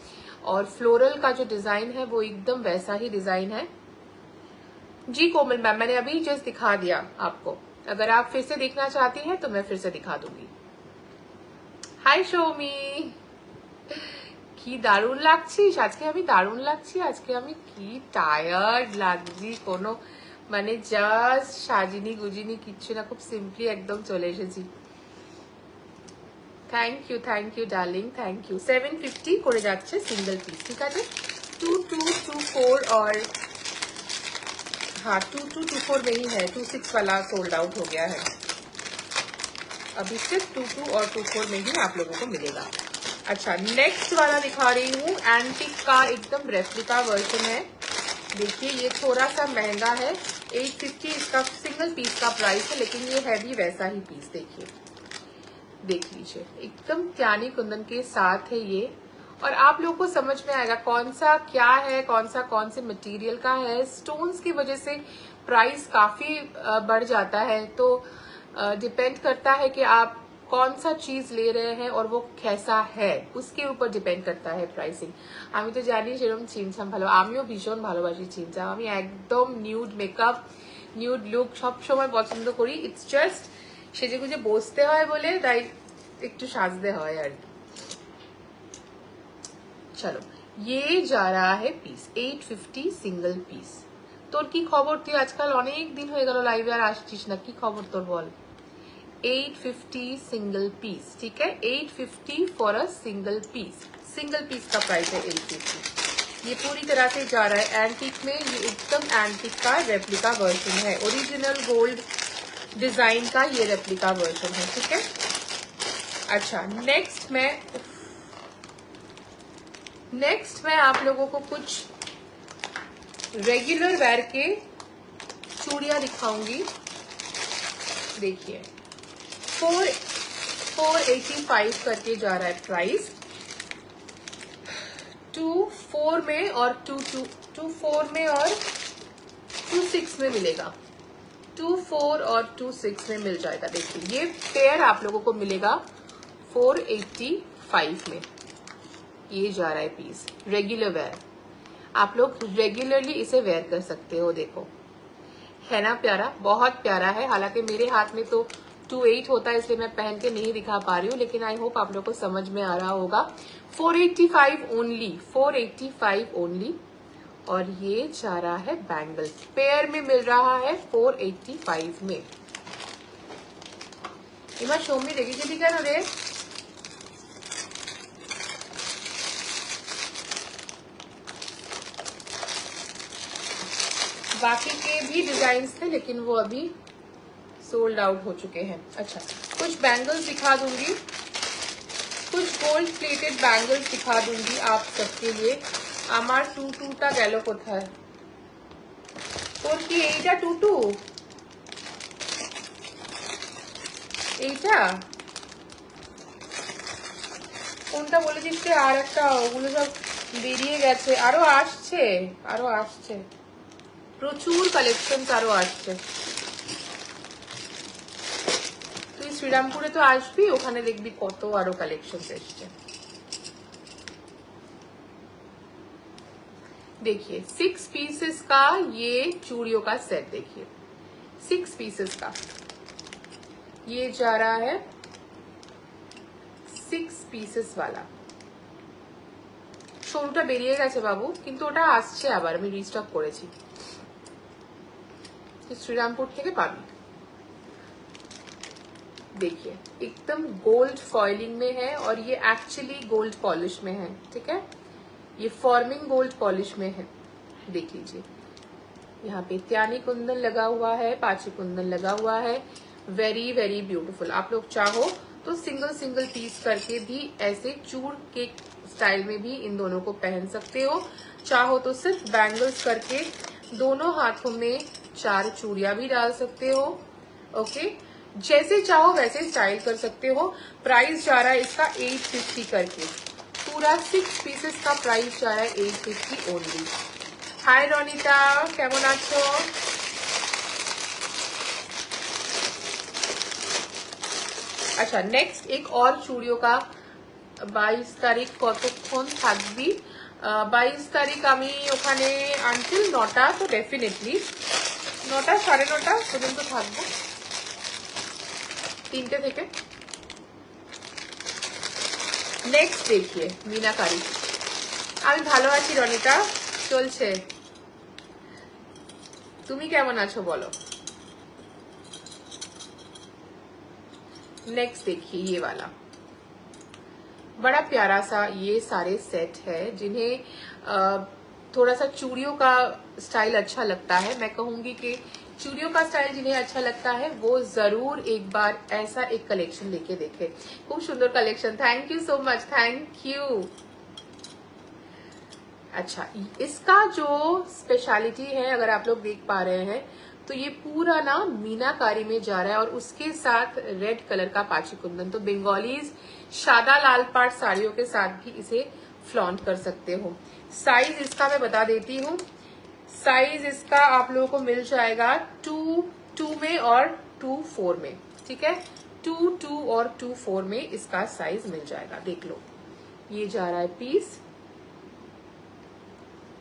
और फ्लोरल का जो डिजाइन है वो एकदम वैसा ही डिजाइन है। जी कोमल मैम, मैंने अभी जस्ट दिखा दिया आपको, अगर आप फिर से देखना चाहती हैं तो मैं फिर से दिखा दूंगी। हाय शोमी, কি দারুণ লাগছিস আজকে? আমি দারুণ লাগছি আজকে, আমি কি টায়ার্ড লাগছি, কোনো মানে জাস্ট সাজিনি গুজিনি কিচ্ছু না, খুব সিম্পলি একদম চলে এসেছি। Thank you darling, thank you. 750 করে যাচ্ছে সিঙ্গল পিস, ঠিক আছে। 2224 और हाँ 2224 में ही है, 26 वाला सोल्ड आउट हो गया है। अभी सिर्फ 22 और 24 में ही आप लोगों को मिलेगा। अच्छा, नेक्स्ट वाला दिखा रही हूँ, एंटिक का एकदम रेप्लिका वर्जन है। देखिए ये थोड़ा सा महंगा है, 850 इसका सिंगल पीस का प्राइस है, लेकिन ये है भी वैसा ही पीस। देखिए देख लीजिए, एकदम त्यानी कुंदन के साथ है ये। और आप लोगों को समझ में आएगा कौन सा क्या है, कौन से मटेरियल का है। स्टोन्स की वजह से प्राइस काफी बढ़ जाता है, तो डिपेंड करता है कि आप कौन सा चीज ले रहे हैं और वो कैसा है, उसके ऊपर डिपेंड करता है प्राइसिंग। আমি তো জানি সেরকম চিমচাম ভালো, আমিও ভীষণ ভালোবাসি চিমচাম, আমি একদম নিউড মেকআপ, নিউড লুক সব সময় পছন্দ করি। ইটস জাস্ট সেজে গুজে বসতে হয় বলে তাই একটু সাজতে হয় আর কি। চলো, ये जा रहा है পিস 850 সিঙ্গেল পিস। তোর কি খবর? তুই আজকাল অনেক দিন হয়ে গেল লাইভে আর আসছিস না, কি খবর তোর বল? 850 सिंगल पीस, ठीक है। 850 फॉर अ सिंगल पीस का प्राइस है 850। ये पूरी तरह से जा रहा है एंटीक में, ये एकदम एंटीक का रेप्लिका वर्जन है, ओरिजिनल गोल्ड डिजाइन का ये रेप्लिका वर्जन है, ठीक है। अच्छा, नेक्स्ट मैं आप लोगों को कुछ रेगुलर वेयर के चूड़ियां दिखाऊंगी। देखिए 485 करके जा रहा है प्राइस, 24 में और 24 में और 26 में मिलेगा, 24 और 26 में मिल जाएगा। देखिए ये पेयर आप लोगों को मिलेगा 485 में। ये जा रहा है पीस रेगुलर वेयर, आप लोग रेगुलरली इसे वेयर कर सकते हो। देखो है ना प्यारा, बहुत प्यारा है। हालांकि मेरे हाथ में तो 28 होता है इसलिए मैं पहन के नहीं दिखा पा रही हूँ, लेकिन आई होप आप लोग को समझ में आ रहा होगा। 485 ओनली, 485 ओनली। और ये जा रहा है बैंगल्स, पेयर में मिल रहा है 485 में। इमा शोमी देखी कि क्या रे, बाकी के भी डिजाइन्स थे लेकिन वो अभी सोल्ड आउट हो चुके हैं। अच्छा, कुछ बैंगल्स दिखा दूंगी, कुछ गोल्ड प्लेटेड बैंगल्स दिखा दूंगी आप सबके लिए। আমার টুটুটা গেল কোথায়? তোর কি এইটা টুটু? এইটা কোনটা বলেছিস তুই? আর একটা, ওগুলো সব বেরিয়ে গেছে, আরো আসছে প্রচুর কালেকশন, আরো আসছে। তুই শ্রীরামপুরে তো আসবি, ওখানে দেখবি কত আরো কালেকশন এসছে। देखिए 6 पीसेस का ये चूड़ियों का सेट, देखिए 6 पीसेस का ये जा रहा है 6 पीसेस वाला। সরুটা বেরিয়ে গেছে বাবু, কিন্তু ওটা আসছে আবার, আমি রিস্টক করেছি। तो श्रीरामपुर থেকে পাবি। देखिए एकदम गोल्ड फॉइलिंग में है और ये एक्चुअली गोल्ड पॉलिश में है, ठीक है, ये फॉर्मिंग गोल्ड पॉलिश में है। देख लीजिए यहाँ पे त्यानी कुंदन लगा हुआ है, पाची कुंदन लगा हुआ है, वेरी वेरी ब्यूटीफुल। आप लोग चाहो तो सिंगल सिंगल पीस करके भी ऐसे चूड़ के स्टाइल में भी इन दोनों को पहन सकते हो। चाहो तो सिर्फ बैंगल्स करके दोनों हाथों में 4 चूड़ियां भी डाल सकते हो। ओके, जैसे चाहो वैसे स्टाइल कर सकते हो। प्राइस जा रहा है इसका 850 करके, पूरा 6 पीसेस का प्राइस जा रहा है 850 ओनली। हाय रोनिता, केमन आछो? अच्छा, नेक्स्ट एक और चूड़ियों का 22 তারিখ কতক্ষণ থাকবি? 22 তারিখ আমি ওখানে আনটিল 9টা, তো ডেফিনেটলি 9টা 9:30 পর্যন্ত থাকবো, 3টে থেকে। নেক্সট দেখিয়ে মিনাকারি। আমি ভালো আছি রনিতা, চলছে। তুমি কেমন আছো বলো? नेक्स्ट देखिए ये वाला बड़ा प्यारा सा ये सारे सेट है, जिन्हें थोड़ा सा चूड़ियों का स्टाइल अच्छा लगता है। मैं कहूंगी कि चूड़ियों का स्टाइल जिन्हें अच्छा लगता है वो जरूर एक बार ऐसा एक कलेक्शन लेके देखे। खूब सुंदर collection, thank you so much, thank you. अच्छा, इसका जो स्पेशलिटी है अगर आप लोग देख पा रहे हैं तो ये पूरा ना मीनाकारी में जा रहा है और उसके साथ रेड कलर का पाची कुंदन। तो बंगालीज सादा लाल पाट साड़ियों के साथ भी इसे फ्लॉन्ट कर सकते हो। साइज इसका मैं बता देती हूँ, साइज इसका आप लोगों को मिल जाएगा 2 में और 2-4 में, ठीक है, 2 और 2-4 में इसका साइज मिल जाएगा। देख लो, ये जा रहा है पीस,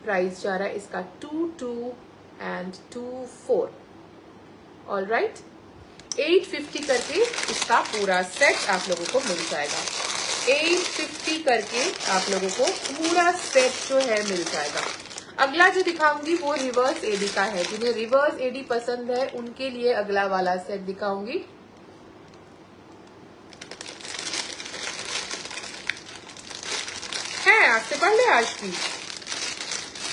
प्राइस जा रहा है इसका 2 and 2-4। ऑल राइट, 850 करके इसका पूरा सेट आप लोगों को मिल जाएगा। 850 करके आप लोगों को पूरा सेट जो है मिल जाएगा। अगला जो दिखाऊंगी वो रिवर्स एडी का है। जिन्हें रिवर्स एडी पसंद है उनके लिए अगला वाला सेट दिखाऊंगी। হ্যাঁ, আসতে পারলে আসবি,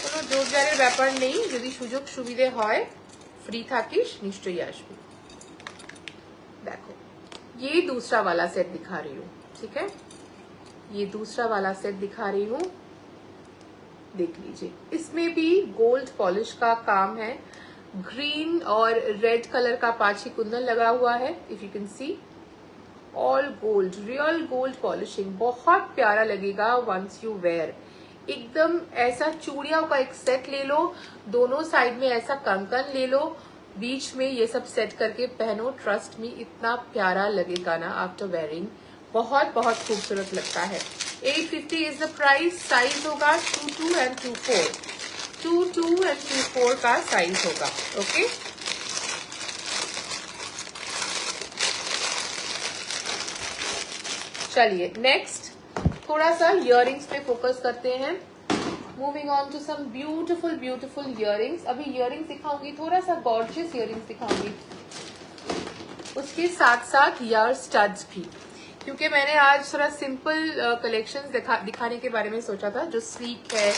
কোনো জোরজারের ব্যাপার নেই। যদি সুযোগ সুবিধে হয়, फ्री থাকিস, নিশ্চয়ই আসবি। देखो ये दूसरा वाला सेट दिखा रही हूँ, ठीक है, ये दूसरा वाला सेट दिखा रही हूँ। देख लीजिए, इसमें भी गोल्ड पॉलिश का काम है। ग्रीन और रेड कलर का पाची कुंदन लगा हुआ है, if you can see, all gold, real gold polishing, बहुत प्यारा लगेगा वंस यू वेयर। एकदम ऐसा चूड़ियों का एक सेट ले लो, दोनों साइड में ऐसा कंकन ले लो, बीच में ये सब सेट करके पहनो, ट्रस्ट मी इतना प्यारा लगेगा ना आफ्टर वेयरिंग, बहुत बहुत खूबसूरत लगता है। 850 इज द प्राइस। साइज होगा 2 and 2-4, 2 and 2-4 का साइज होगा। ओके, चलिए नेक्स्ट थोड़ा सा इयररिंग्स पे फोकस करते हैं। Moving on to some beautiful beautiful earrings. अभी इयररिंग्स दिखाऊंगी, थोड़ा सा गॉर्जियस इयररिंग्स दिखाऊंगी, उसके साथ साथ ईयर स्टड्स भी, क्योंकि मैंने आज थोड़ा सिंपल कलेक्शंस दिखाने के बारे में सोचा था जो स्लीक है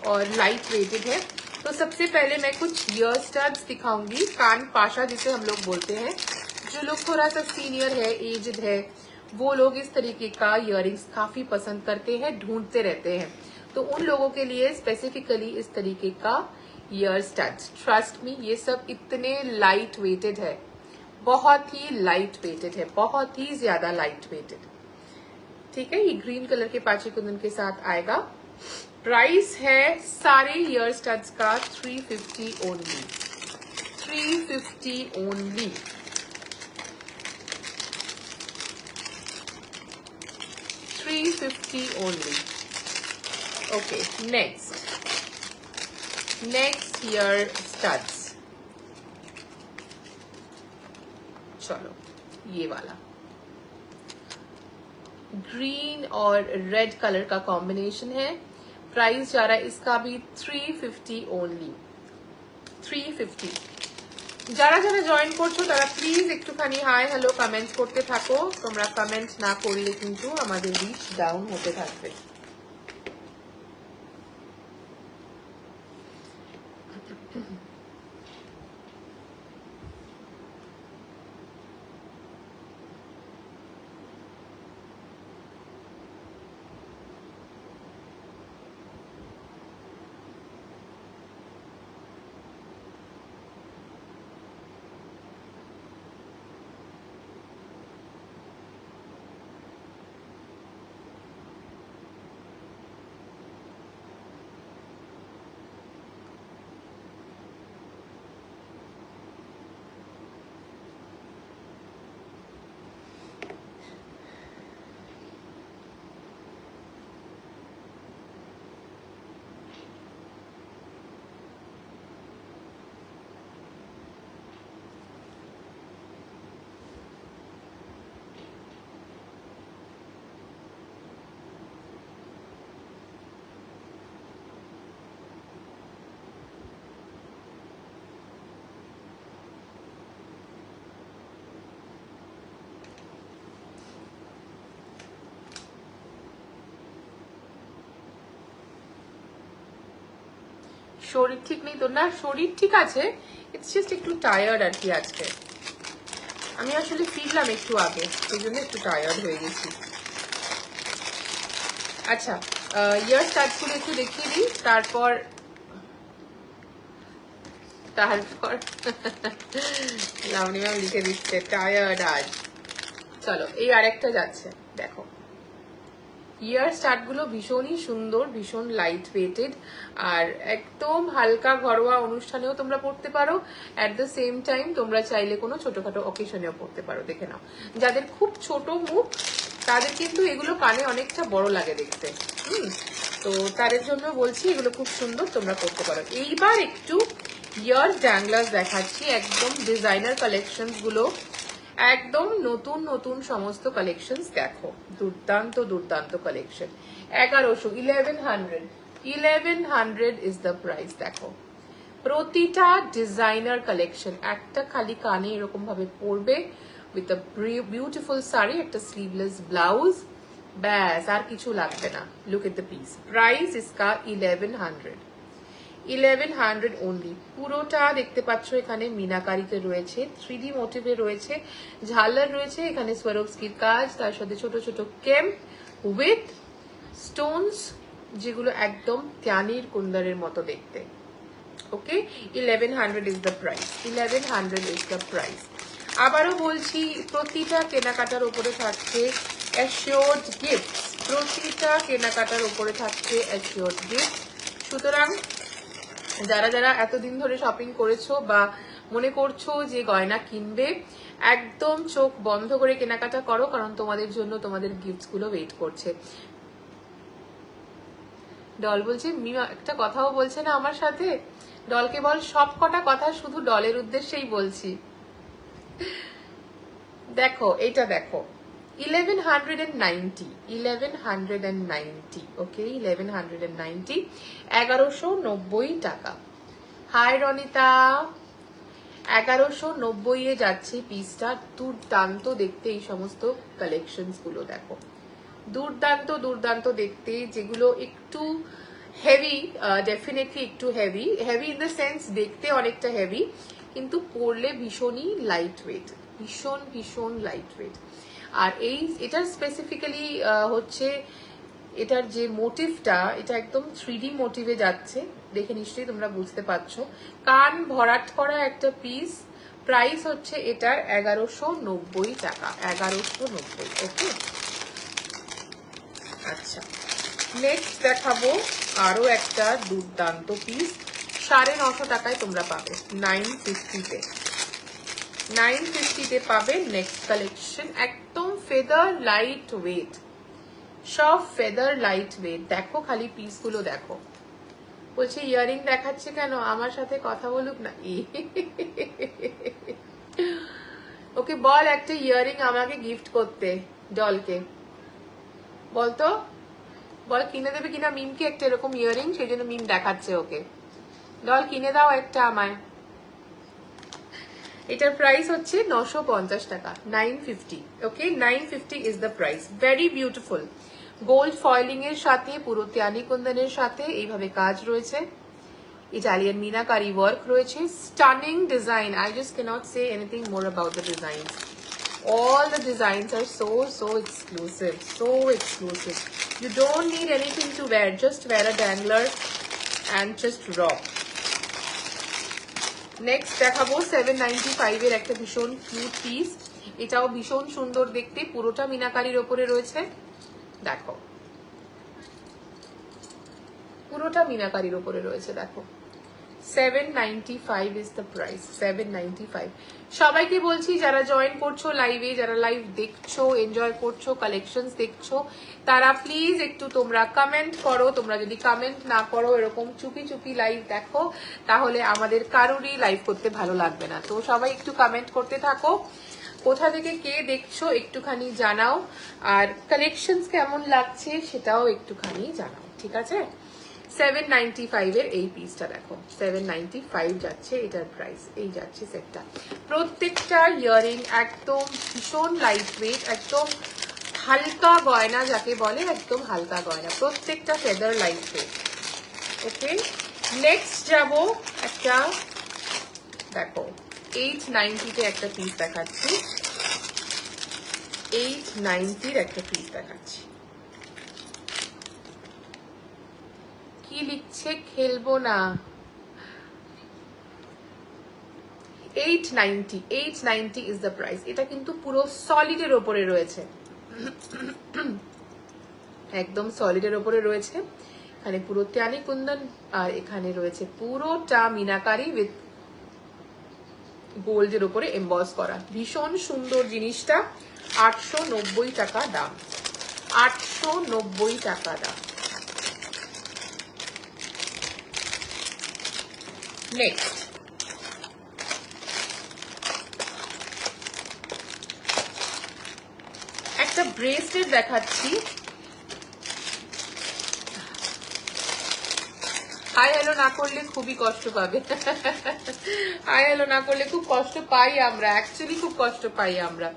और लाइट वेटेड है। तो सबसे पहले मैं कुछ ईयर स्टड्स दिखाऊंगी, कान पाशा जिसे हम लोग बोलते हैं। जो लोग थोड़ा सा सीनियर है, एजड है, वो लोग इस तरीके का इयररिंग्स काफी पसंद करते हैं, ढूंढते रहते हैं। तो उन लोगों के लिए स्पेसिफिकली इस तरीके का ईयर स्टड्स, ट्रस्ट मी ये सब इतने लाइट वेटेड है, बहुत ही लाइट वेटेड है, बहुत ही ज्यादा लाइट वेटेड, ठीक है। ये ग्रीन कलर के पाची कुंदन के साथ आएगा। प्राइस है सारे ईयर स्टड्स का 350 only, 350 only. $350 only. Okay, next here studs। चलो ये वाला ग्रीन और रेड कलर का कॉम्बिनेशन है। प्राइस जा रहा है इसका भी 350 ओनली, 350। যারা যারা জয়েন করছো তারা প্লিজ একটুখানি হাই হ্যালো কমেন্টস করতে থাকো। তোমরা কমেন্ট না করলে কিন্তু আমাদের রিচ ডাউন হতে থাকবে। শরীর ঠিক নেই তো? না, শরীর ঠিক আছে, ইটস জাস্ট একটু টায়ার্ড আর কি আজকে। আমি আসলে ফিরলাম একটু আগে, সেই জন্য একটু টায়ার্ড হয়ে গেছি। আচ্ছা, ইয়ার স্টার্ট করে একটু দেখিয়ে দিই, তারপর লাবণী ম্যাম লিখে দিচ্ছে টায়ার্ড আজ। চলো এই আরেকটা যাচ্ছে, দেখো। ইয়ার স্টার্ট গুলো ভীষণই সুন্দর, ভীষণ লাইট ওয়েটেড, আর একদম হালকা ঘরোয়া অনুষ্ঠানেও তোমরা পড়তে পারো। অ্যাট দ্য সেম টাইম তোমরা চাইলে কোনো ছোটখাটো অকেশনেও পড়তে পারো। দেখে নাও, যাদের খুব ছোট মুখ তাদের কিন্তু এগুলো কানে অনেকটা বড় লাগে দেখতে। তো তাদের জন্য বলছি এগুলো খুব সুন্দর, তোমরা করতে পারো। এইবার একটু ইয়ার ড্যাংলাস দেখাচ্ছি, একদম ডিজাইনার কালেকশন গুলো, একদম নতুন নতুন সমস্ত কালেকশনস দেখো, দুর্দান্ত দুর্দান্ত কালেকশন। 1100, 1100 is the price. দেখো প্রতিটা ডিজাইনার কালেকশন, একটা খালি কানে এরকম ভাবে পরবে উইথ আ বিউটিফুল শাড়ি, একটা স্লিভলেস ব্লাউজ, ব্যাস আর কিছু লাগবে না। Look at the piece, price ইসকা 1100 অনলি। পুরোটা দেখতে পাচ্ছ এখানে মিনাকারিতে রয়েছে, 3D মোটিভে রয়েছে, ঝালার রয়েছে, এখানে সোয়ারোভস্কির কাজ, তার সাথে ছোট ছোট কেম্প উইথ স্টোনস, যেগুলো একদম ত্যানির কুন্দরের মতো দেখতে। ওকে, 1100 is the price, 1100 is the price. আবারও বলছি, প্রতিটা কেনাকাটার উপরে থাকছে অ্যাসিওরড গিফট, প্রতিটা কেনাকাটার উপরে থাকছে অ্যাসিওরড গিফট। সুতরাং যারা যারা এতদিন ধরে শপিং করেছো বা মনে করছো যে গয়না কিনবে, একদম চোখ বন্ধ করে কেনাকাটা করো, কারণ তোমাদের জন্য তোমাদের গিফটস গুলো ওয়েট করছে। ডল বলছে মিমা একটা কথাও বলছে না আমার সাথে। ডলকে বল সব কটা কথা শুধু ডলের উদ্দেশ্যেই বলছি। দেখো এটা দেখো, 1190, ওকে, 1190, 1190 টাকা। হাই রনিতা, 1190 যাচ্ছে পিসটা। দুর্দান্ত দেখতে এই সমস্ত কালেকশনস গুলো, দেখো দুর্দান্ত দুর্দান্ত দেখতে, যেগুলো একটু হেভি, ডেফিনেটলি একটু heavy, heavy in the sense দেখতে অনেকটা হেভি, কিন্তু পরলে ভীষণই লাইট ওয়েট, ভীষণ ভীষণ লাইট ওয়েট। আর এটার স্পেসিফিক্যালি হচ্ছে এটার যে মোটিভটা, এটা একদম 3D মোটিভে যাচ্ছে, দেখে নিশ্চয়ই তোমরা বুঝতে পারছো। কান ভরাট করা একটা পিস, প্রাইস হচ্ছে এটার 1190 টাকা, 1190। ওকে, আচ্ছা নেক্সট দেখাবো আরো একটা দুর্দান্ত পিস, 950 টাকায় তোমরা পাবে, 950-তে, 950-তে পাবে নেক্সট কালেকশন, একদম ফেদার লাইট ওয়েট, সব ফেদার লাইট ওয়েট। দেখো খালি পিস গুলো দেখো। বলছে ইয়ারিং দেখাচ্ছে কেন, আমার সাথে কথা বলুক না। ওকে বল একটা ইয়ারিং আমাকে গিফট করতে, ডলকে বলতো, বল কিনে দেবে কিনা মিমকে একটা এরকম ইয়ারিং, সেই জন্য মিম দেখাচ্ছে ওকে। ডল কিনে দাও একটা আমায়। এটার প্রাইস হচ্ছে 950 টাকা, 950। Okay, 950 is the price. Very beautiful, gold foiling এর সাথে পুরো ত্যানি কুন্দনের সাথে এইভাবে কাজ রয়েছে, ইটালিয়ান মিনাকারি ওয়ার্ক রয়েছে, stunning design. I just cannot say anything more about the designs. All the designs are so exclusive, so exclusive. You don't need anything to wear, just wear a dangler and just rock. Next দেখাবো 795 এর একটা ভীষণ cute piece. এটাও ভীষণ সুন্দর দেখতে, পুরোটা মিনাকারির ওপরে রয়েছে। দেখো, পুরোটা মিনাকারির ওপরে রয়েছে, দেখো। 795 is the price, 795। সবাইকে বলছি যারা জয়েন করছো লাইভে, যারা লাইভ দেখছো, এনজয় করছো, কালেকশনস দেখছো, তারা প্লিজ একটু তোমরা কমেন্ট করো। তোমরা যদি কমেন্ট না করো, এরকম চুপি চুপি লাইভ দেখো, তাহলে আমাদের কারোরই লাইভ করতে ভালো লাগবে না। তো সবাই একটু কমেন্ট করতে থাকো, কোথা থেকে কে দেখছো একটুখানি জানাও, আর কালেকশনস কেমন লাগছে সেটাও একটুখানি জানাও, ঠিক আছে? 795 এর এই পিসটা দেখো, 795 যাচ্ছে এটার প্রাইস, এই যাচ্ছে সেটটা। প্রত্যেকটা ইয়ারিং একদম ভীষণ লাইট ওয়েট, একদম হালকা গয়না যাকে বলে, একদম হালকা গয়না, প্রত্যেকটা ফেদার লাইট ওয়েট। ওকে, নেক্সট যাব একটা, দেখো 890 তে একটা পিস দেখাচ্ছি, 890 এর একটা পিস দেখাচ্ছি। কি লিখছে, খেলবো না। 890 is the price। এটা কিন্তু পুরো সলিডের ওপরে রয়েছে, একদম সলিডের ওপরে রয়েছে। এখানে পুরো ত্যানি কুন্দন, আর এখানে রয়েছে পুরোটা মিনাকারি উইথ গোল্ডের ওপরে এমবস করা। ভীষণ সুন্দর জিনিসটা। 890 টাকা দাম, 890 টাকা দাম। নেক্সট একটা ব্রেসলেট দেখাচ্ছি। হাই হ্যালো না করলে খুবই কষ্ট পাবে, হাই হ্যালো না করলে খুব কষ্ট পাই আমরা, অ্যাকচুয়ালি খুব কষ্ট পাই আমরা।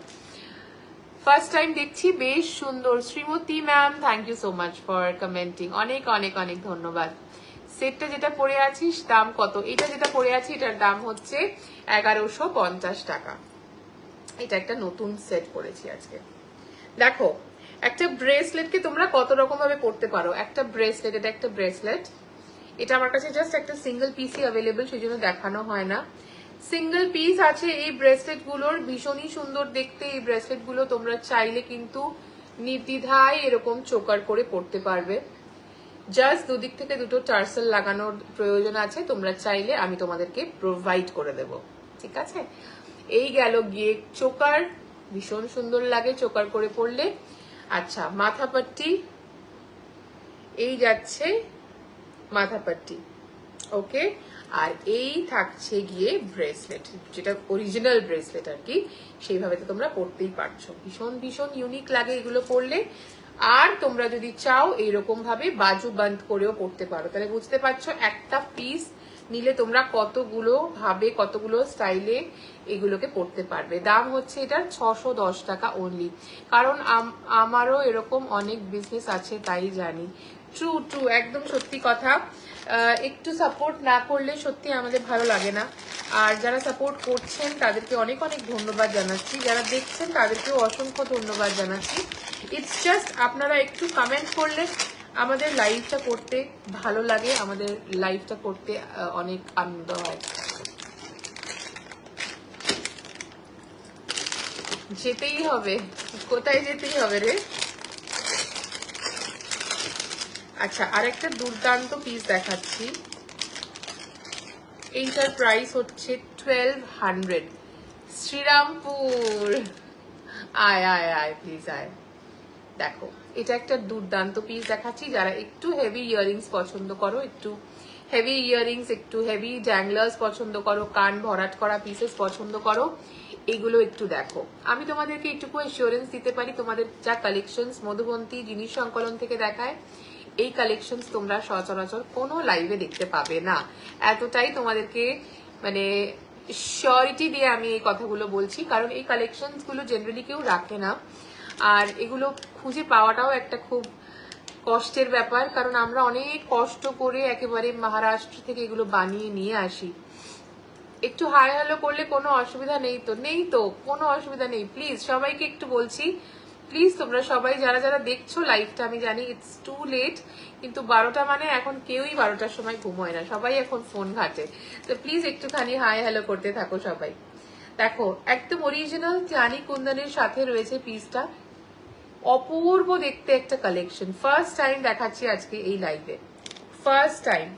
ফার্স্ট টাইম দেখছি, বেশ সুন্দর। Srimati ma'am, thank you so much for commenting, অনেক অনেক অনেক ধন্যবাদ। সেটটা যেটা পরে আছিস দাম কত? এটা যেটা পরে আছি এটার দাম হচ্ছে 1150 টাকা। এটা একটা নতুন সেট পরেছি আজকে। দেখো, একটা ব্রেসলেটকে তোমরা কত রকম ভাবে পড়তে পারো। একটা ব্রেসলেট, এটা একটা ব্রেসলেট, এটা আমার কাছে জাস্ট একটা সিঙ্গেল পিসই অ্যাভেলেবল, সেই জন্য দেখানো হয় না। সিঙ্গেল পিস আছে এই ব্রেসলেট গুলোর, ভীষণই সুন্দর দেখতে। এই ব্রেসলেট গুলো তোমরা চাইলে কিন্তু নির্দ্বিধায় এরকম চোকার করে পড়তে পারবে। জাস্ট দুদিক থেকে দুটো টার্সেল লাগানোর প্রয়োজন আছে, তোমরা চাইলে আমি তোমাদেরকে প্রোভাইড করে দেব, ঠিক আছে? এই গেল গিয়ে চোকার, ভীষণ সুন্দর লাগে চোকার করে পড়লে। আচ্ছা, মাথাপাট্টি, এই যাচ্ছে মাথাপাট্টি, ওকে। আর এই থাকছে গিয়ে ব্রেসলেট, যেটা অরিজিনাল ব্রেসলেট আর কি, সেইভাবে তো তোমরা পড়তেই পারছো। ভীষণ ভীষণ ইউনিক লাগে এগুলো পড়লে। আর তোমরা যদি চাও এইরকম ভাবে বাজু বন্ধ করেও পড়তে পারো, তাহলে বুঝতে পারছো একটা পিস নিলে তোমরা কতগুলো ভাবে, কতগুলো স্টাইলে এগুলোকে পড়তে পারবে। দাম হচ্ছে এটার 610 টাকা অনলি। কারণ আমারও এরকম অনেক বিজনেস আছে, তাই জানি। ট্রু ট্রু, একদম সত্যি কথা। একটু সাপোর্ট না করলে সত্যি আমাদের ভালো লাগে না। আর যারা সাপোর্ট করছেন তাদেরকে অনেক অনেক ধন্যবাদ জানাচ্ছি, যারা দেখছেন তাদেরকেও অসংখ্য ধন্যবাদ জানাচ্ছি। ইটস জাস্ট আপনারা একটু কমেন্ট করলে আমাদের লাইভটা করতে ভালো লাগে, আমাদের লাইভটা করতে অনেক আনন্দ হয়। যেতেই হবে, কোথায় যেতেই হবে রে? আচ্ছা, আর একটা দুর্দান্ত পিস দেখাচ্ছি। এইটার প্রাইস হচ্ছে 1200। শ্রীরামপুর, আয় আয় আয় প্লিজ আয়। দেখো, এটা একটা দুর্দান্ত পিস দেখাচ্ছি। যারা একটু হেভি ইয়ারিংস পছন্দ করো, একটু হেভি ইয়ারিংস, একটু হেভি ড্যাংলার্স পছন্দ করো, কান ভরাট করা পিসেস পছন্দ করো, এগুলো একটু দেখো। আমি তোমাদেরকে একটুকু এসিওরেন্স দিতে পারি, তোমাদের যা কালেকশনস মধুবন্তী জিনিস সংকলন থেকে দেখায়, এই কালেকশনস তোমরা সচরাচর কোনো লাইভে দেখতে পাবে না। এতটাই তোমাদেরকে মানে শিওরিটি দিয়ে আমি এই কথাগুলো বলছি, কারণ এই কালেকশনস গুলো জেনারেলি কেউ রাখে না, আর এগুলো খুঁজে পাওয়াটাও একটা খুব কষ্টের ব্যাপার, কারণ আমরা অনেক কষ্ট করে একেবারে মহারাষ্ট্র থেকে এগুলো বানিয়ে নিয়ে আসি। একটু হাই হ্যালো করলে কোনো অসুবিধা নেই তো? নেই তো, কোনো অসুবিধা নেই। প্লিজ সবাইকে একটু বলছি, প্লিজ তোমরা সবাই যারা যারা দেখছো লাইভটা, আমি জানি ইটস টু লেট, কিন্তু 12টা মানে এখন কেউই 12টার সময় ঘুমোয় না, সবাই এখন ফোন ঘাটে, তো প্লিজ একটুখানি হাই হ্যালো করতে থাকো সবাই। দেখো একদম অরিজিনাল চানি কুন্দনের সাথে রয়েছে পিসটা, অপূর্ব দেখতে একটা কালেকশন। ফার্স্ট টাইম দেখাচ্ছি আজকে এই লাইভে, ফার্স্ট টাইম।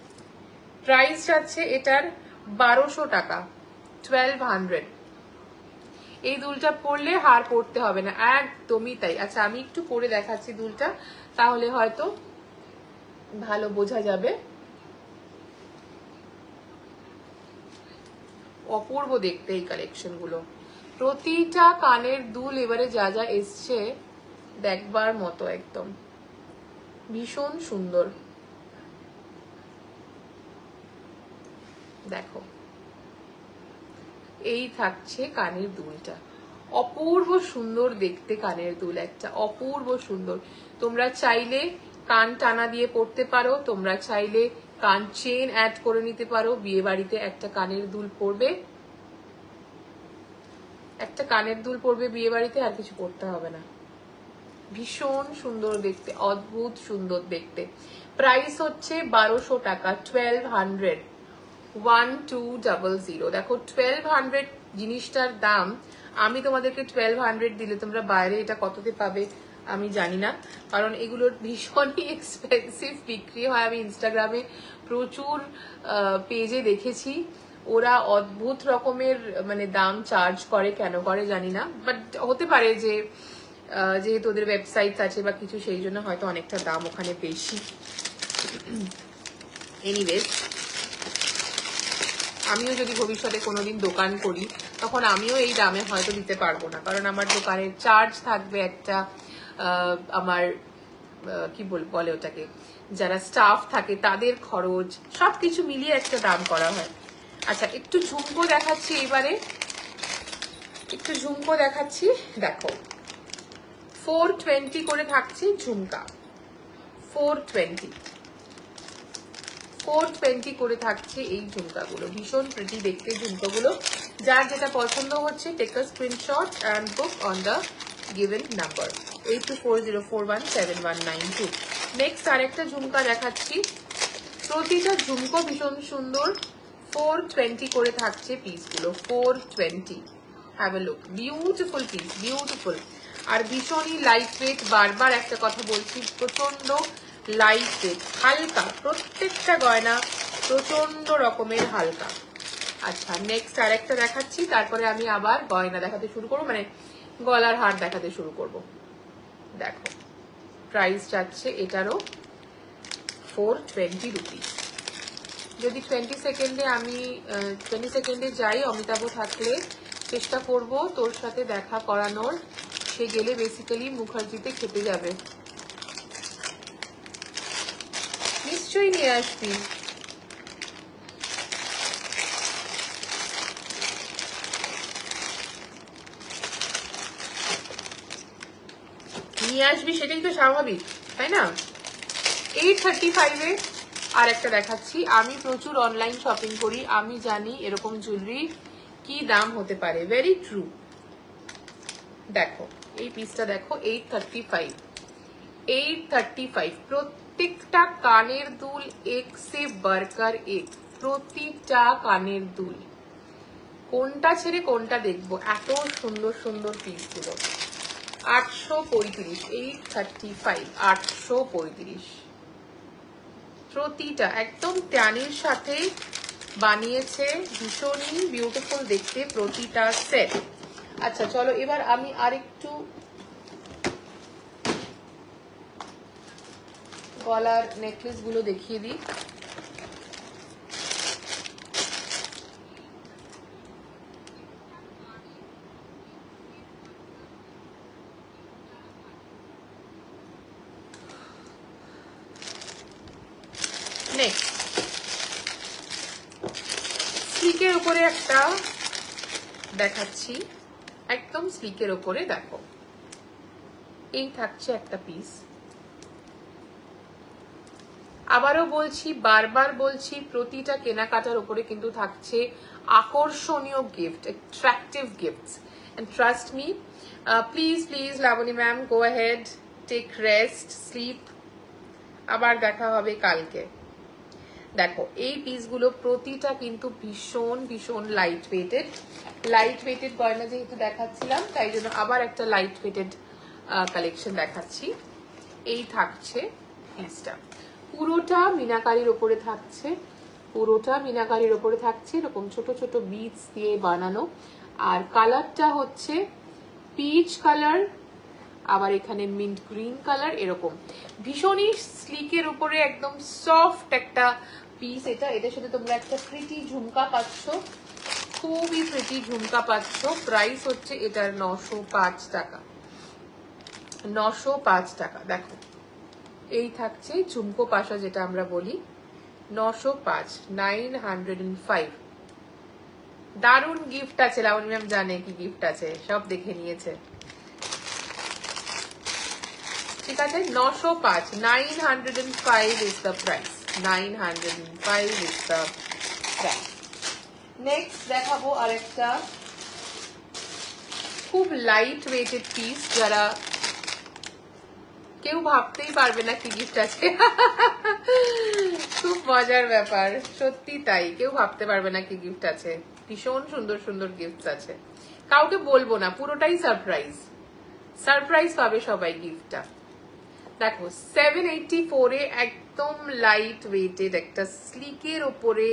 প্রাইস যাচ্ছে এটার 1200 টাকা, 1200। এই দুলটা পরলে হার পরতে হবে না, একদমই তাই। আচ্ছা আমি একটু পরে দেখাচ্ছি দুলটা, তাহলে হয়তো ভালো বোঝা যাবে। অপূর্ব দেখতে এই কালেকশন গুলো, প্রতিটা কানের দুল এবারে যা যা এসছে দেখবার মতো, একদম ভীষণ সুন্দর। দেখো এই থাকছে কানের দুলটা, অপূর্ব সুন্দর দেখতে কানের দুল একটা, অপূর্ব সুন্দর। তোমরা চাইলে কান টানা দিয়ে পড়তে পারো, তোমরা চাইলে কান চেন অ্যাড করে নিতে পারো। বিয়ে বাড়িতে একটা কানের দুল পরবে, একটা কানের দুল পরবে বিয়ে বাড়িতে, আর কিছু পড়তে হবে না। ভীষণ সুন্দর দেখতে, অদ্ভুত সুন্দর দেখতে। প্রাইস হচ্ছে 1200 টাকা, 1200, 1200। দেখো 1200 জিনিসটার দাম, আমি তোমাদেরকে 1200 দিলে তোমরা বাইরে এটা কততে পাবে আমি জানি না, কারণ এগুলোর ভীষণই এক্সপেন্সিভ বিক্রি হয়। আমি ইনস্টাগ্রামে প্রচুর পেজে দেখেছি, ওরা অদ্ভুত রকমের মানে দাম চার্জ করে, কেন করে জানি না, বাট হতে পারে যে যেহেতু ওদের ওয়েবসাইট আছে বা কিছু, সেই জন্য হয়তো অনেকটা দাম ওখানে বেশি। এনিওয়েজ, আমিও যদি ভবিষ্যতে কোনোদিন দোকান করি তখন আমিও এই দামে হয়তো দিতে পারবো না, কারণ আমার দোকানের চার্জ থাকবে একটা, আমার কি বলে ওটাকে, যারা স্টাফ থাকে তাদের খরচ, সবকিছু মিলিয়ে একটা দাম করা হয়। আচ্ছা একটু ঝুমকো দেখাচ্ছি এবারে, একটু ঝুমকো দেখাচ্ছি। দেখো 420 করে থাকছে ঝুমকা, 420 করে থাকছে এই ঝুমকাগুলো, ভীষণ প্রিটি দেখতে ঝুমকাগুলো। যার যেটা পছন্দ হচ্ছে take a screenshot and book on the given number 8240417192। Next আরেকটা ঝুমকা দেখাচ্ছি, প্রতিটা ঝুমকো ভীষণ সুন্দর, 420 করে থাকছে পিসগুলো, 420। Have a look, beautiful piece, beautiful, আর ভীষণই লাইট ওয়েট। বারবার একটা কথা বলছি, প্রচন্ড লাইট ওয়েট, হালকা, প্রত্যেকটা গয়না প্রচন্ড রকমের হালকা। আচ্ছা নেক্সট আরেকটা দেখাচ্ছি, তারপরে আমি আবার গয়না দেখাতে শুরু করবো, মানে গলার হার দেখাতে শুরু করব। দেখো প্রাইস যাচ্ছে এটারও 420 রুপিস। যদি 20 সেকেন্ডে আমি 20 সেকেন্ডে যাই, অমিতাভ থাকলে চেষ্টা করব তোর সাথে দেখা করানোর, সে গেলে বেসিক্যালি মুখার্জিতে খেতে যাবে। নিশ্চয়ই নিয়ে আসবি। নিয়ে আসবি, সেটাই তো স্বাভাবিক, তাই না? 835-এ আর একটা দেখাচ্ছি। আমি প্রচুর অনলাইন শপিং করি, আমি জানি এরকম জুয়েলারি কি দাম হতে পারে, ভেরি ট্রু। দেখো এই পিসটা দেখো, 835, প্রত্যেকটা কানের দুল এক সে বারকার এক, প্রতিটা কানের দুল, কোনটা ছেড়ে কোনটা দেখবো, এত সুন্দর সুন্দর পিসগুলো। 835, 835, 835, প্রতিটা একদম ট্যানির সাথে বানিয়েছে, ভীষণই বিউটিফুল দেখতে প্রতিটা সেট। আচ্ছা চলো এবার আমি আরেকটু গলার নেকলেস গুলো দেখিয়ে দিই। নেক্সট সিল্কের উপরে একটা দেখাচ্ছি একদম স্লিকের ওপরে। দেখো এই থাকছে একটা পিস। আবারও বলছি, বারবার বলছি, প্রতিটা কেনাকাটার উপরে কিন্তু থাকছে আকর্ষণীয় gift, attractive gifts. And trust me, please please Laboni ma'am, go ahead, take rest, sleep. আবার দেখা হবে কালকে। দেখো এই পিসগুলো প্রতিটা কিন্তু ভীষণ ভীষণ লাইট ওয়েটেড। লাইট ওয়েটেড গয়না যেহেতু দেখাচ্ছিলাম, তাই জন্য আবার একটা লাইট ওয়েটেড কালেকশন দেখাচ্ছি। এই থাকছে পিসটা, পুরোটা মিনাকারির ওপরে থাকছে, পুরোটা মিনাকারির ওপরে থাকছে, এরকম ছোট ছোট বিটস দিয়ে বানানো। আর কালারটা হচ্ছে পিচ কালার, আবার এখানে মিন্ট গ্রিন কালার, এরকম ভীষণই স্লিকের উপরে একদম সফট একটা পিস এটা। এটার সাথে তোমরা একটা প্রিটি ঝুমকা পাচ্ছ, খুবই প্রিটি ঝুমকা পাচ্ছ। প্রাইস হচ্ছে এটার 905 টাকা, 905 টাকা। দেখো এই থাকছে ঝুমকো পাশা, যেটা আমরা বলি 905, 905। দারুণ গিফট আছে, লাবণী ম্যাম জানে কি গিফট আছে, সব দেখে নিয়েছে। ঠিক আছে, 905, 905 is the price, 905 is the price. Next দেখাবো আরেকটা খুব লাইট ওয়েটেড পিস, যারা কেউ ভাবতেই পারবে না কি গিফট আছে। খুব মজার ব্যাপার, সত্যি তাই, কেউ ভাবতে পারবে না কি গিফট আছে। ভীষণ সুন্দর সুন্দর গিফট আছে, কাউকে বলবো না, পুরোটাই সারপ্রাইজ। সারপ্রাইজ পাবে সবাই গিফটটা। দেখো 784 এ একদম লাইট ওয়েটেড একটা স্লিকের ওপরে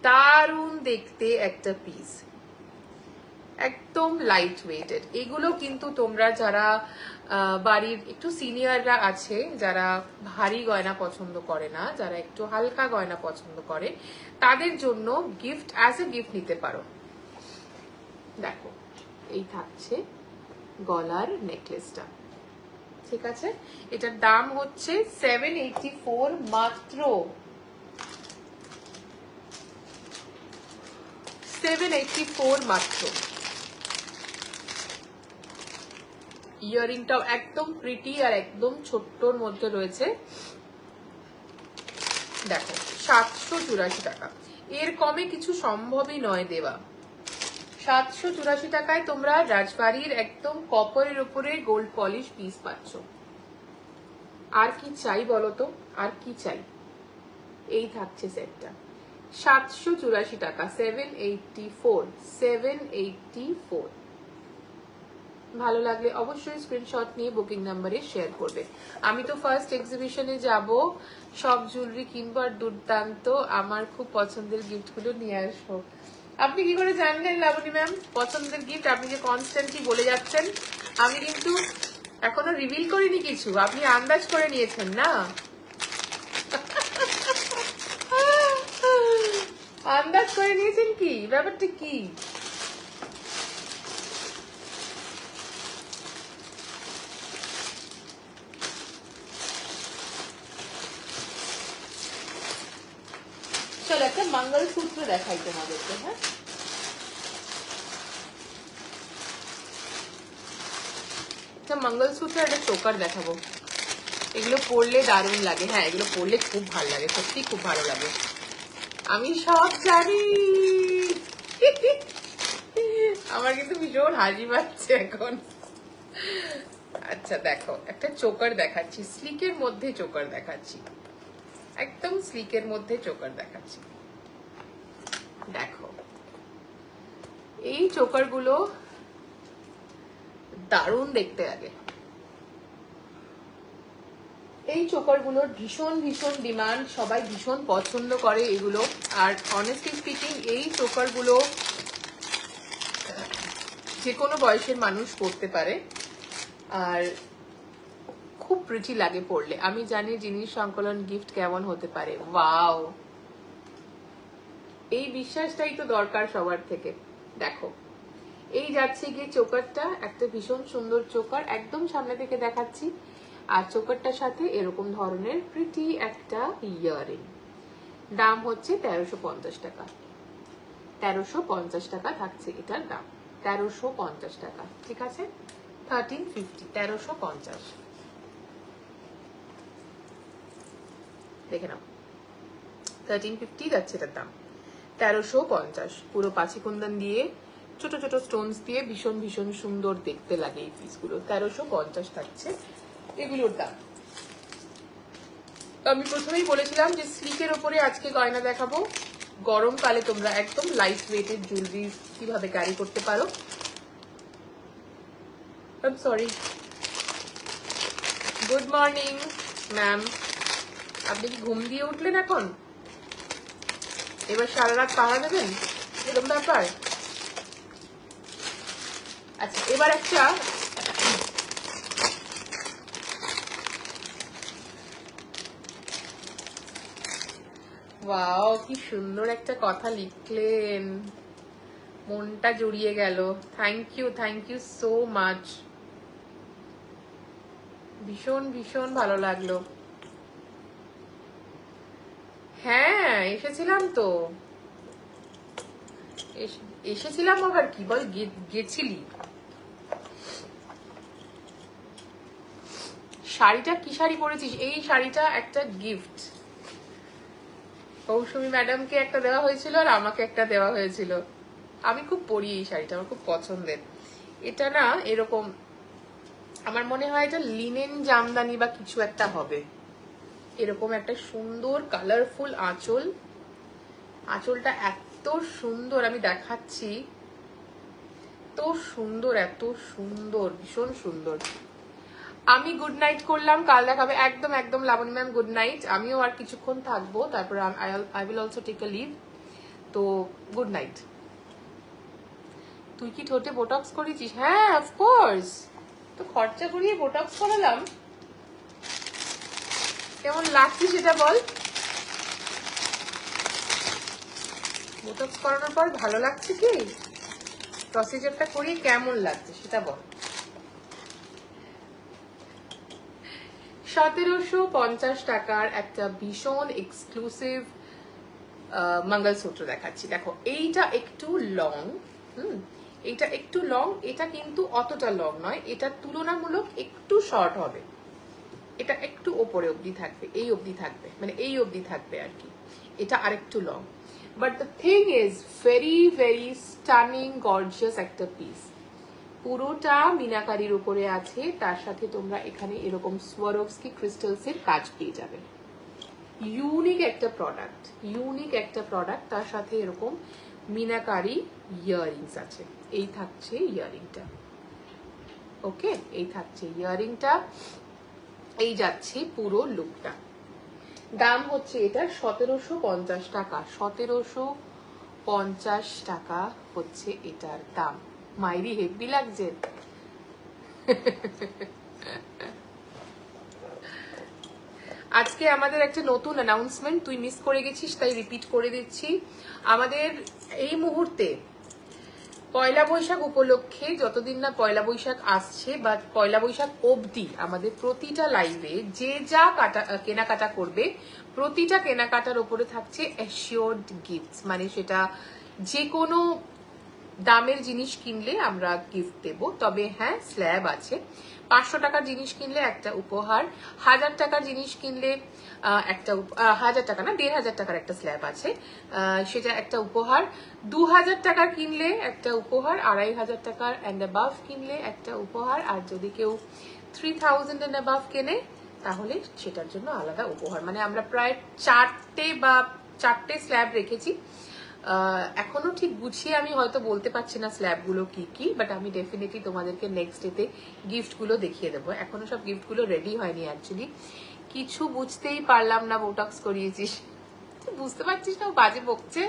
দারুণ দেখতে একটা পিস, একদম লাইট ওয়েটেড। এগুলো কিন্তু তোমরা যারা বাড়ির একটু সিনিয়ররা আছে, যারা ভারী গয়না পছন্দ করে না, যারা একটু হালকা গয়না পছন্দ করে, তাদের জন্য গিফট অ্যাজ এ গিফট নিতে পারো। দেখো এই থাকছে গলার নেকলেসটা, ঠিক আছে। এটার দাম হচ্ছে 784 মাত্র, 784 মাত্র। ইয়ারিংটাও একদম প্রিটি আর একদম ছোট্টর মধ্যে রয়েছে। দেখো 784 টাকা, এর কমে কিছু সম্ভবই নয় দেওয়া। 784 টাকায় তোমরা রাজবাড়ির একদম কপারের উপরে গোল্ড পলিশ পিস পাচ্ছ। আর কি চাই বলো তো, আর কি চাই? এই থাকছে সেটটা 784 টাকা, 784, 784। ভালো লাগলে অবশ্যই স্ক্রিনশট নিয়ে বুকিং নাম্বারে শেয়ার করবে। আমি তো ফার্স্ট এক্সিবিশনে যাব, সব জুয়েলারি কিনবো আর দুর্দান্ত আমার খুব পছন্দের গিফটগুলো নিয়ে আসবো। আপনি কি করে জানলেন লাবণী ম্যাম পছন্দের গিফট? আপনি যে কনস্ট্যান্টলি বলে যাচ্ছেন, আমি কিন্তু এখনো রিভিল করিনি কিছু, আপনি আন্দাজ করে নিয়েছেন না? আন্দাজ করে নিয়েছেন কি? ব্যাপারটা কি? চলো একটা মঙ্গলসূত্র দেখাই তোমাদেরকে। হ্যাঁ, একটা মঙ্গলসূত্র, একটা চোকার দেখাবো। এগুলো পরলে দারুণ লাগে। হ্যাঁ, এগুলো পরলে খুব ভালো লাগে, সত্যি খুব ভালো লাগে। আমি সব জানি। আমার কিন্তু ভীষণ হাসি পাচ্ছে এখন। আচ্ছা দেখো, একটা চোকার দেখাচ্ছি, স্লিকের মধ্যে চোকার দেখাচ্ছি, একদম স্লিকের মধ্যে চোকার দেখাচ্ছি। দেখো এই চোকারগুলো দারুণ দেখতে লাগে। এই চোকারগুলোর ভীষণ ভীষণ ডিমান্ড, সবাই ভীষণ পছন্দ করে এগুলো। আর অনেস্টলি স্পিকিং এই চোকারগুলো যে কোনো বয়সের মানুষ পরতে পারে, আর খুব প্রিটি লাগে পরলে। আমি জানি জিনিস সংকলন গিফট কেমন হতে পারে। ওয়াও, এই বিশ্বাসটাই তো দরকার সবার থেকে। দেখো এই যাচ্ছে গিয়ে চোকারটা, একটা ভীষণ সুন্দর চোকার, একদম সামনে থেকে দেখাচ্ছি। আর চোকারটার সাথে এরকম ধরনের প্রিটি একটা ইয়ারিং, দাম হচ্ছে 1350 টাকা। 1350 টাকা থাকছে এটার দাম। 1350 টাকা, ঠিক আছে? 1350, 1350 দেখে নাও, 1350 যাচ্ছে এটার দাম। 1350 পুরো পাঁচি কুন্দন দিয়ে, ছোট ছোট স্টোনস দিয়ে ভীষণ ভীষণ সুন্দর দেখতে লাগে এই পিসগুলো। 1350 থাকছে এগুলোর দাম। আমি প্রথমেই বলেছিলাম যে স্লিকের ওপরে আজকে গয়না দেখাবো। গরমকালে তোমরা একদম লাইট ওয়েটের জুয়েলারি কিভাবে ক্যারি করতে পারো। I am sorry, good morning ma'am, আপনি কি ঘুম দিয়ে উঠলেন এখন? এবার সারা রাত পাহারা দেবেন, এরকম ব্যাপার? আচ্ছা, এবার একটা ওয়াও, কি সুন্দর একটা কথা লিখলেন, মনটা জুড়িয়ে গেল। থ্যাংক ইউ সো মাচ, ভীষণ ভীষণ ভালো লাগলো। হ্যাঁ এসেছিলাম তো, এসেছিলাম আবার কি বল, গেছিলি? শাড়িটা কি শাড়ি পরেছিস? এই শাড়িটা একটা গিফট, কৌসুমী ম্যাডামকে একটা দেওয়া হয়েছিল আর আমাকে একটা দেওয়া হয়েছিল। আমি খুব পরি এই শাড়িটা, আমার খুব পছন্দের। এটা না এরকম, আমার মনে হয় এটা লিনেন জামদানি বা কিছু একটা হবে। এরকম একটা সুন্দর কালারফুল আঁচল, আঁচলটা এত সুন্দর, আমি দেখাচ্ছি, এত সুন্দর, এত সুন্দর, ভীষণ সুন্দর। আমি গুড নাইট করলাম, কাল দেখাবে একদম একদম। লাবণী ম্যাম গুড নাইট, আমিও আর কিছুক্ষণ থাকবো, তারপরে I will also take a leave. তো গুড নাইট। তুই কি ঠোঁটে বোটক্স করেছিস? হ্যাঁ অফকোর্স, তো খরচা করিয়ে বোটক্স করালাম। কেমন লাগছে সেটা বল, বোটক্স করানোর পর ভালো লাগছে কি? প্রসিজারটা করিয়ে কেমন লাগছে সেটা বল। 1750 টাকার একটা ভীষণ এক্সক্লুসিভ মঙ্গলসূত্র দেখাচ্ছি। দেখো এইটা একটু লং, এইটা একটু লং, এটা কিন্তু অতটা লং নয়, এটা তুলনামূলক একটু শর্ট হবে। এটা একটু ওপরে অবধি থাকবে, এই অবধি থাকবে, মানে এই অবধি থাকবে আর কি। এটা আরেকটু long, but the thing is very very stunning gorgeous একটা পিস। পুরোটা মিনাকারির উপরে আছে, তার সাথে তোমরা এখানে এরকম সোয়ারোভস্কি ক্রিস্টালসের কাজ পেয়ে যাবে। ইউনিক একটা প্রোডাক্ট, ইউনিক একটা প্রোডাক্ট, তার সাথে এরকম মিনাকারি ইয়াররিংস আছে। এই থাকছে ইয়াররিংটা, ওকে, এই থাকছে ইয়াররিংটা, এই যাচ্ছে পুরো লুকটা। দাম হচ্ছে এটা 1750 টাকা, 1750 টাকা হচ্ছে এটার দাম। মাইরি হেভি লাগছে। আজকে আমাদের একটা নতুন অ্যানাউন্সমেন্ট, তুই মিস করে গেছিস তাই রিপিট করে দিচ্ছি। আমাদের এই মুহূর্তে পয়লা বৈশাখ উপলক্ষে, যতদিন না পয়লা বৈশাখ আসছে বা পয়লা বৈশাখ অবধি, আমাদের প্রতিটা লাইভে যে যা কেনাকাটা করবে, প্রতিটা কেনাকাটার উপরে থাকছে অ্যাসিওরড গিফটস। মানে সেটা যে কোনো দামের জিনিস কিনলে আমরা গিফট দেব, তবে হ্যাঁ স্ল্যাব আছে। 500 টাকার জিনিস কিনলে একটা উপহার, 1000 টাকার জিনিস কিনলে একটা, 1000 টাকা না 1500 টাকার একটা স্ল্যাব আছে, সেটা একটা উপহার। 2000 টাকা কিনলে একটা উপহার, 2500 টাকার অ্যান্ড অ্যাবাভ কিনলে একটা উপহার, আর যদি কেউ 3000 অ্যান্ড অ্যাবাভ কেনে তাহলে সেটার জন্য আলাদা উপহার। মানে আমরা প্রায় 4টে স্ল্যাব রেখেছি। এখনো ঠিক গুছিয়ে আমি হয়তো বলতে পারছি না স্ল্যাবগুলো কি কি, বাট আমি ডেফিনেটলি তোমাদেরকে নেক্সট ডেতে গিফটগুলো দেখিয়ে দেবো। এখনো সব গিফটগুলো রেডি হয়নি অ্যাকচুয়ালি। কিছু বুঝতেই পারলাম না, বোটক্স করিয়েছিস, বুঝতে পারছিস না, ও বাজে বকছে।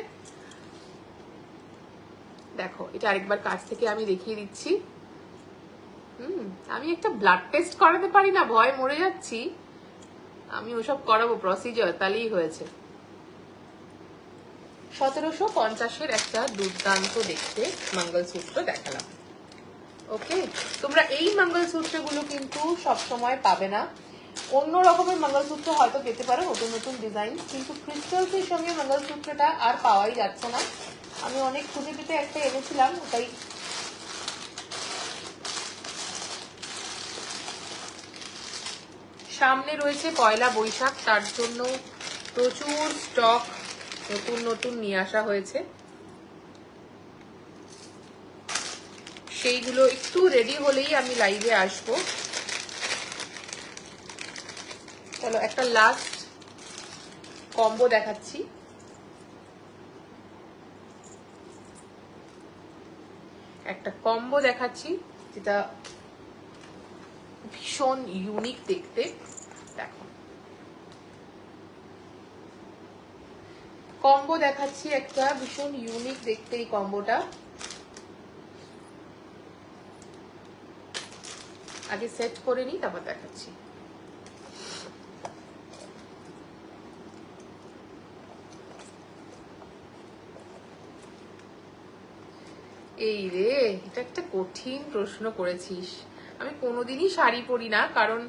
দেখো এটা আরেকবার কাছ থেকে আমি দেখিয়ে দিচ্ছি। আমি একটা ব্লাড টেস্ট করাতে পারি না, ভয় মরে যাচ্ছি। আমি ওসব করাবো প্রসিজার, তাহলেই হয়েছে। 1750-এর একটা দুর্দান্ত দেখতে মঙ্গলসূত্র দেখালাম, ওকে। তোমরা এই মঙ্গলসূত্রগুলো কিন্তু সবসময় পাবে না, অন্য রকমের মঙ্গলসূত্র হয়তো পেতে পারো, নতুন নতুন ডিজাইন, কিন্তু ক্রিস্টালসের সঙ্গে মঙ্গলসূত্রটা আর পাওয়াই যাচ্ছে না। আমি অনেক খুঁজে পেতে একটা এনেছিলাম, ওটাই সামনে রয়েছে পয়লা বৈশাখ, তার জন্য প্রচুর স্টক নতুন নতুন নিয়ে আসা হয়েছে, সেইগুলো একটু রেডি হলেই আমি লাইভে আসবো। চলো একটা লাস্ট কম্বো দেখাচ্ছি। একটা কম্বো দেখাচ্ছি যেটা ভীষণ ইউনিক দেখতে। দেখো কম্বো দেখাচ্ছি একটা ভীষণ ইউনিক দেখতে এই কম্বোটা। আগে সেট করে নিই তারপর দেখাচ্ছি। এই রে, এটা একটা কঠিন প্রশ্ন করেছিস। আমি কোনোদিনই শাড়ি পরি না, কারণ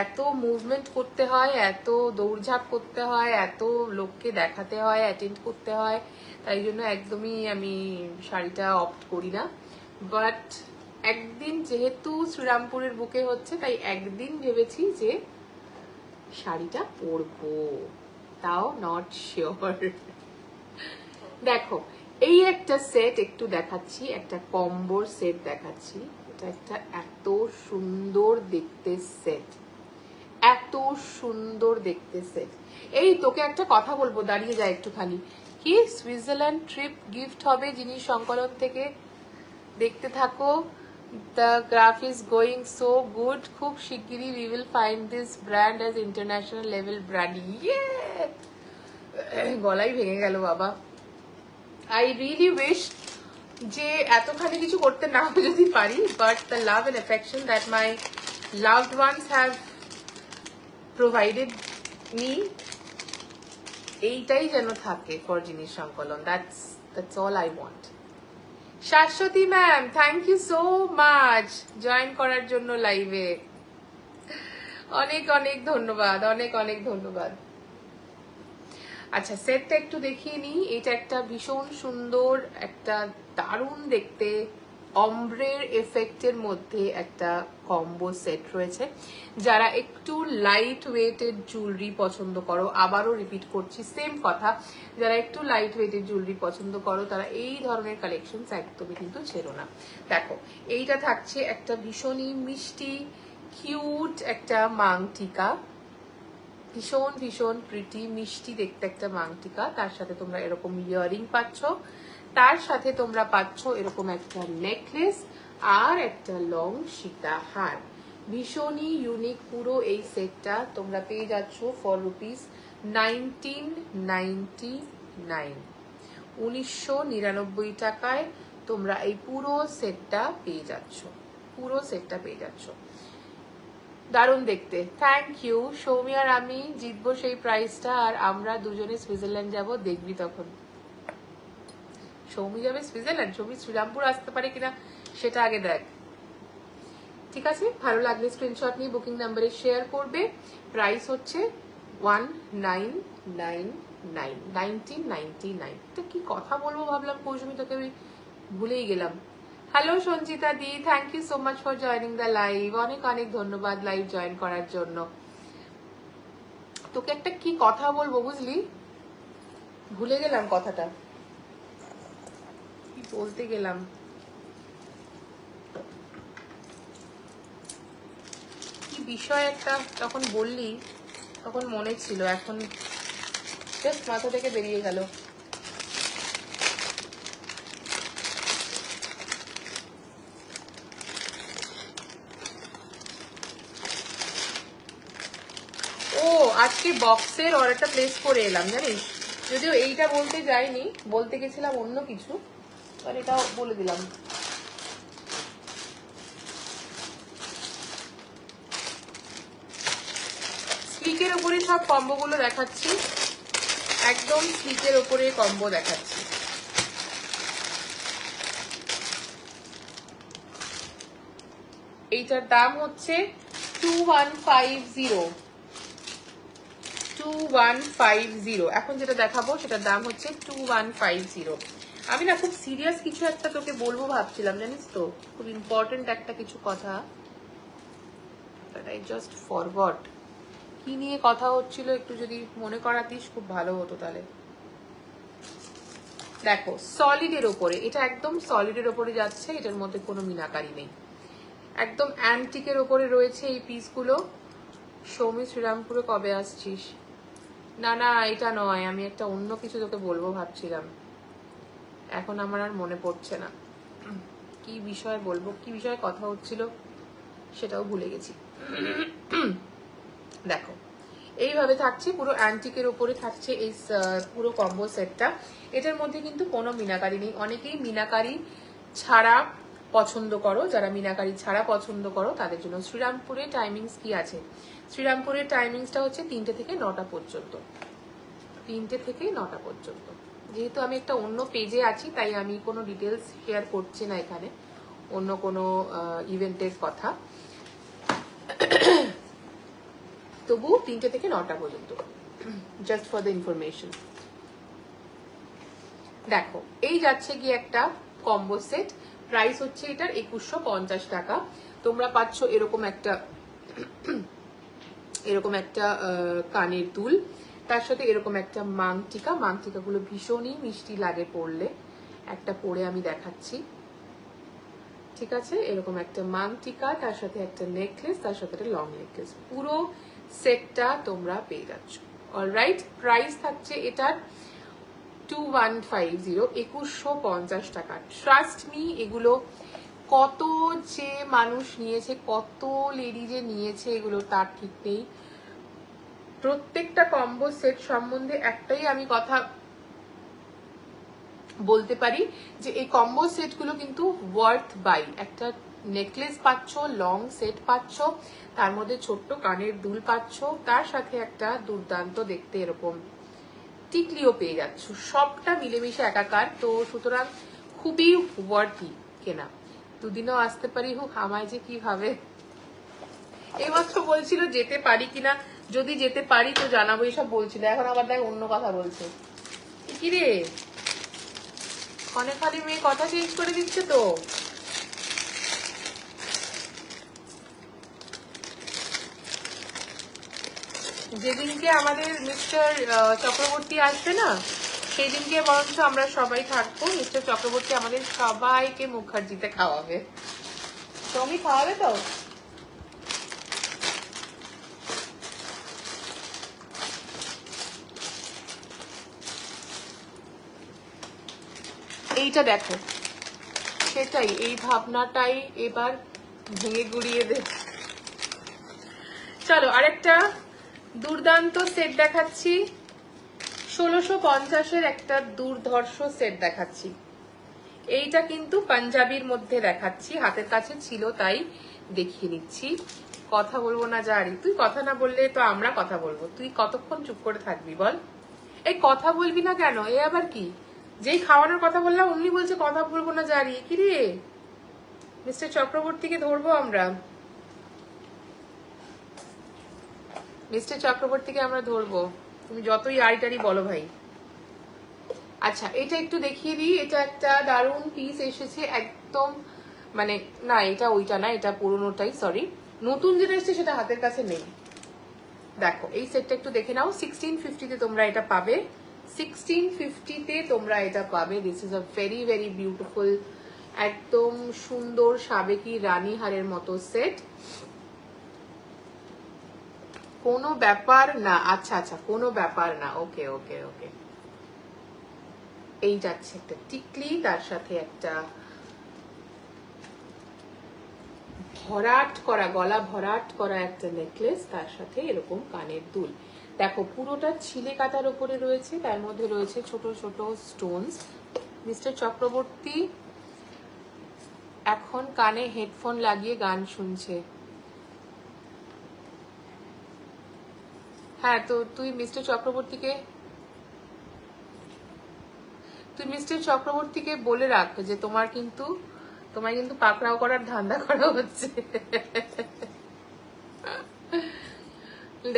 এত মুভমেন্ট করতে হয়, এত দৌড়ঝাঁপ করতে হয়, এত লোককে দেখাতে হয়, অ্যাটেন্ড করতে হয়, তাই জন্য একদমই আমি শাড়িটা অপ্ট করি না। বাট একদিন যেহেতু শ্রীরামপুরের বুকে হচ্ছে, তাই একদিন ভেবেছি যে শাড়িটা পরবো, তাও নট শিওর। দেখো এই একটা সেট একটু দেখাচ্ছি, একটা কম্বোর সেট দেখাচ্ছি। এটা একটা এত সুন্দর দেখতে সেট, এত সুন্দর দেখতে সেট। এই তোকে একটা কথা বলবো, দাঁড়িয়ে যায় একটুখানি। কি সুইজারল্যান্ড ট্রিপ গিফট হবে জিনিস সংকলন থেকে, দেখতে থাকো। The graph is going so good. খুব শিগগিরই we will find this brand as international level brand. Yeah! গলাই ভেঙে গেল বাবা। I really wish যে এতখানি কিছু করতে না যদি পারি, but the love and affection that my loved ones have provided me, এইটাই যেন থাকে ফর জিনিস সংকলন। That's all I want. Shashwati ma'am, thank you so much join করার জন্য লাইভে। অনেক অনেক ধন্যবাদ, অনেক অনেক ধন্যবাদ। আচ্ছা সেটটা একটু দেখিয়ে নিই। এটা একটা ভীষণ সুন্দর, একটা দারুণ দেখতে অম্ব্রের এফেক্টের মধ্যে একটা কম্বো সেট রয়েছে। যারা একটু লাইট ওয়েটেড জুয়েলারি পছন্দ করো, আবারও রিপিট করছি সেম কথা, যারা একটু লাইট ওয়েটেড জুয়েলারি পছন্দ করো তারা এই ধরনের কালেকশন একদমই কিন্তু ছেড়ো না। দেখো এইটা থাকছে একটা ভীষণই মিষ্টি কিউট একটা মাংটিকা, ভীষণ ভীষণ প্রিটি মিষ্টি দেখতে একটা মাংটিকা। তার সাথে তোমরা এরকম ইয়ারিং পাচ্ছ, তার সাথে তোমরা পাচ্ছ এরকম একটা নেকলেস আর একটা লং সীতা হার। ভীষণই ইউনিক পুরো এই সেটটা তোমরা পেয়ে যাচ্ছ ফর রুপিস 1999, 1999 টাকায় তোমরা এই পুরো সেটটা পেয়ে যাচ্ছ, পুরো সেটটা পেয়ে যাচ্ছ। দারুণ দেখতে। Thank you. সৌমি আর আমি জিতবো সেই প্রাইসটা, আর আমরা দুজনে সুইজারল্যান্ড যাব, দেখবি তখন। সৌমি যাবে সুইজারল্যান্ড, সৌমি শ্রীরামপুর আসতে পারে কিনা সেটা আগে দেখ। ঠিক আছে, ভালো লাগলে স্ক্রিনশট নিয়ে বুকিং নাম্বারে শেয়ার করবে। প্রাইস হচ্ছে 1999। এটা কি কথা বলবো ভাবলাম কৌশমি, তোকে আমি ভুলেই গেলাম। হ্যালো সঞ্চিতা দি, thank you so much for joining the live. অনেক অনেক ধন্যবাদ লাইভ জয়েন করার জন্য। তোকে একটা কি কথা বলবো বুঝলি, ভুলে গেলাম কথাটা, কি বলতে গেলাম। কি বিষয় একটা তখন বললি, তখন মনে ছিল, এখন জাস্ট মাথা থেকে বেরিয়ে গেল। আজকে বক্সের অর্ডারটা প্লেস করে এলাম জানিস, যদিও এইটা বলতে যাইনি, বলতে গেছিলাম অন্য কিছু, আর এটাও বলে দিলাম। স্লিকের উপরে সব কম্বোগুলো দেখাচ্ছি, একদম স্লিকের উপরে কম্বো দেখাচ্ছি। এইটার দাম হচ্ছে 2150, 2150। এখন যেটা দেখাবো সেটার দাম হচ্ছে 2150। আমি না খুব সিরিয়াস কিছু একটা তোকে বলবো ভাবছিলাম, জানিস তো, খুব ইম্পর্টেন্ট একটা কিছু কথা, বাট আই জাস্ট ফরগট। কি নিয়ে কথা হচ্ছিল একটু যদি মনে করাতিস খুব ভালো হতো তাহলে। দেখো, সলিডের ওপরে, এটা একদম সলিডের ওপরে যাচ্ছে, এটার মধ্যে কোনো মিনাকারি নেই, একদম অ্যান্টিকের ওপরে রয়েছে এই পিসগুলো। সৌমি, শ্রীরামপুরে কবে আসছিস? না না, এটা নয়, আমি একটা অন্য কিছু তোকে বলবো ভাবছিলাম, এখন আমার আর মনে পড়ছে না কি বিষয় বলবো, কি বিষয়ে কথা হচ্ছিল সেটাও ভুলে গেছি। দেখো, এইভাবে থাকছে, পুরো অ্যান্টিকের উপরে থাকছে এই পুরো কম্বো সেটটা। এটার মধ্যে কিন্তু কোনো মিনাকারি নেই। অনেকেই মিনাকারি ছাড়া পছন্দ করো, যারা মিনাকারি ছাড়া পছন্দ করো তাদের জন্য। শ্রীরামপুরে টাইমিংস কি আছে? শ্রীরামপুরের টাইমিংসটা হচ্ছে 3টে থেকে 9টা পর্যন্ত, 3টে থেকে 9টা পর্যন্ত। যেহেতু আমি একটা অন্য পেজে আছি তাই আমি কোনো ডিটেলস শেয়ার করছি না এখানে, অন্য কোনো ইভেন্টের কথা। তবু 3টে থেকে 9টা পর্যন্ত, জাস্ট ফর দ্য ইনফরমেশন। দেখো, এই যাচ্ছে গিয়ে একটা কম্বো সেট, প্রাইস হচ্ছে এটার 2150 টাকা। তোমরা পাচ্ছ এরকম একটা কানের দুল, তার সাথে এরকম একটা মাংটিকা। মাংটিকাগুলো ভীষণই মিষ্টি লাগে পরলে, একটা পরে আমি দেখাচ্ছি, ঠিক আছে? এরকম একটা মাংটিকা, তার সাথে একটা নেকলেস, তার সাথে একটা লং নেকলেস, পুরো সেটটা তোমরা পেয়ে যাচ্ছ। অলরাইট, প্রাইস থাকছে এটার 2150, 2150 টাকা। ট্রাস্ট মি, এগুলো কত যে মানুষ নিয়েছে, কত লেডি যে নিয়েছে এগুলো তার ঠিক নেই। প্রত্যেকটা কম্বো সেট সম্বন্ধে একটাই আমি কথা বলতে পারি যে এই কম্বো সেটগুলো কিন্তু ওয়ার্থ বাই। একটা নেকলেস পাচ্ছ, লং সেট পাচ্ছ, তার মধ্যে ছোট্ট কানের দুল পাচ্ছ, তার সাথে একটা দুর্দান্ত দেখতে এরকম টিকলিও পেয়ে যাচ্ছ, সবটা মিলেমিশে একাকার। তো সুতরাং খুবই ওয়ার্থি কেনা। দুদিনও আসতে পারি, হুক আমায় যে কিভাবে এইমাত্র বলছিল যেতে পারি কিনা, যদি যেতে পারি তো জানাবো, এসব বলছিল, এখন আবার দেখ অন্য কথা বলছে। কি রে, ক্ষণে খালি মেয়ে কথা চেঞ্জ করে দিচ্ছে তো। যেদিনকে আমাদের মিস্টার চক্রবর্তী আসবে না, সেই দিনকে বরঞ্চ আমরা সবাই থাকবো। মিস্টার চক্রবর্তী আমাদের সবাইকে মুখার্জিতে খাওয়াবে। তুমি খাওয়াবে তো? এইটা দেখো, সেটাই, এই ভাবনাটাই এবার ভেঙে গুড়িয়ে দে। চলো আরেকটা দুর্দান্ত সেট দেখাচ্ছি, 1650-এর একটা দুর্ধর্ষ সেট দেখাচ্ছি। এইটা কিন্তু পাঞ্জাবির মধ্যে দেখাচ্ছি, হাতের কাছে ছিল তাই দেখিয়ে নিচ্ছি। কথা বলবো না জারি, তুই কথা না বললে তো আমরা কথা বলবো, তুই কতক্ষণ চুপ করে থাকবি বল? এই কথা বলবি না কেন? এ আবার কি? যেই খাওয়ানোর কথা বললাম অমনি বলছে কথা বলবো না জারি। কি রে, মিস্টার চক্রবর্তীকে ধরবো আমরা, মিস্টার চক্রবর্তীকে আমরা ধরবো, তুমি যতই আড়িটারি বলো ভাই। আচ্ছা, এটা একটু দেখিয়ে দিই, এটা একটা দারুণ পিস এসেছে একদম, মানে না এটা ওইটা না, এটা পুরোনোটাই, সরি, নতুন যেটা এসেছে সেটা হাতের কাছে নেই। দেখো এই সেটটা একটু দেখে নাও, 1650-তে তোমরা এটা পাবে, 1650-তে তোমরা এটা পাবে। This is a very very beautiful, একদম সুন্দর সাবেকি রানী হারের মতো সেট। কোনো ব্যাপার না, আচ্ছা আচ্ছা, কোনো ব্যাপার না, ওকে ওকে ওকে। এই যাচ্ছে একটা টিকলি, তার সাথে একটা ভরাট করা, গলা ভরাট করা একটা নেকলেস, তার সাথে এরকম কানের দুল। দেখো পুরোটা ছিলে কাটার উপরে রয়েছে, তার মধ্যে রয়েছে ছোট ছোট স্টোনস। মিস্টার চক্রবর্তী এখন কানে হেডফোন লাগিয়ে গান শুনছে। হ্যাঁ, তো তুই মিস্টার চক্রবর্তীকে বলে রাখ যে তোমায় কিন্তু পাকড়াও করার ধান্দা করা হচ্ছে।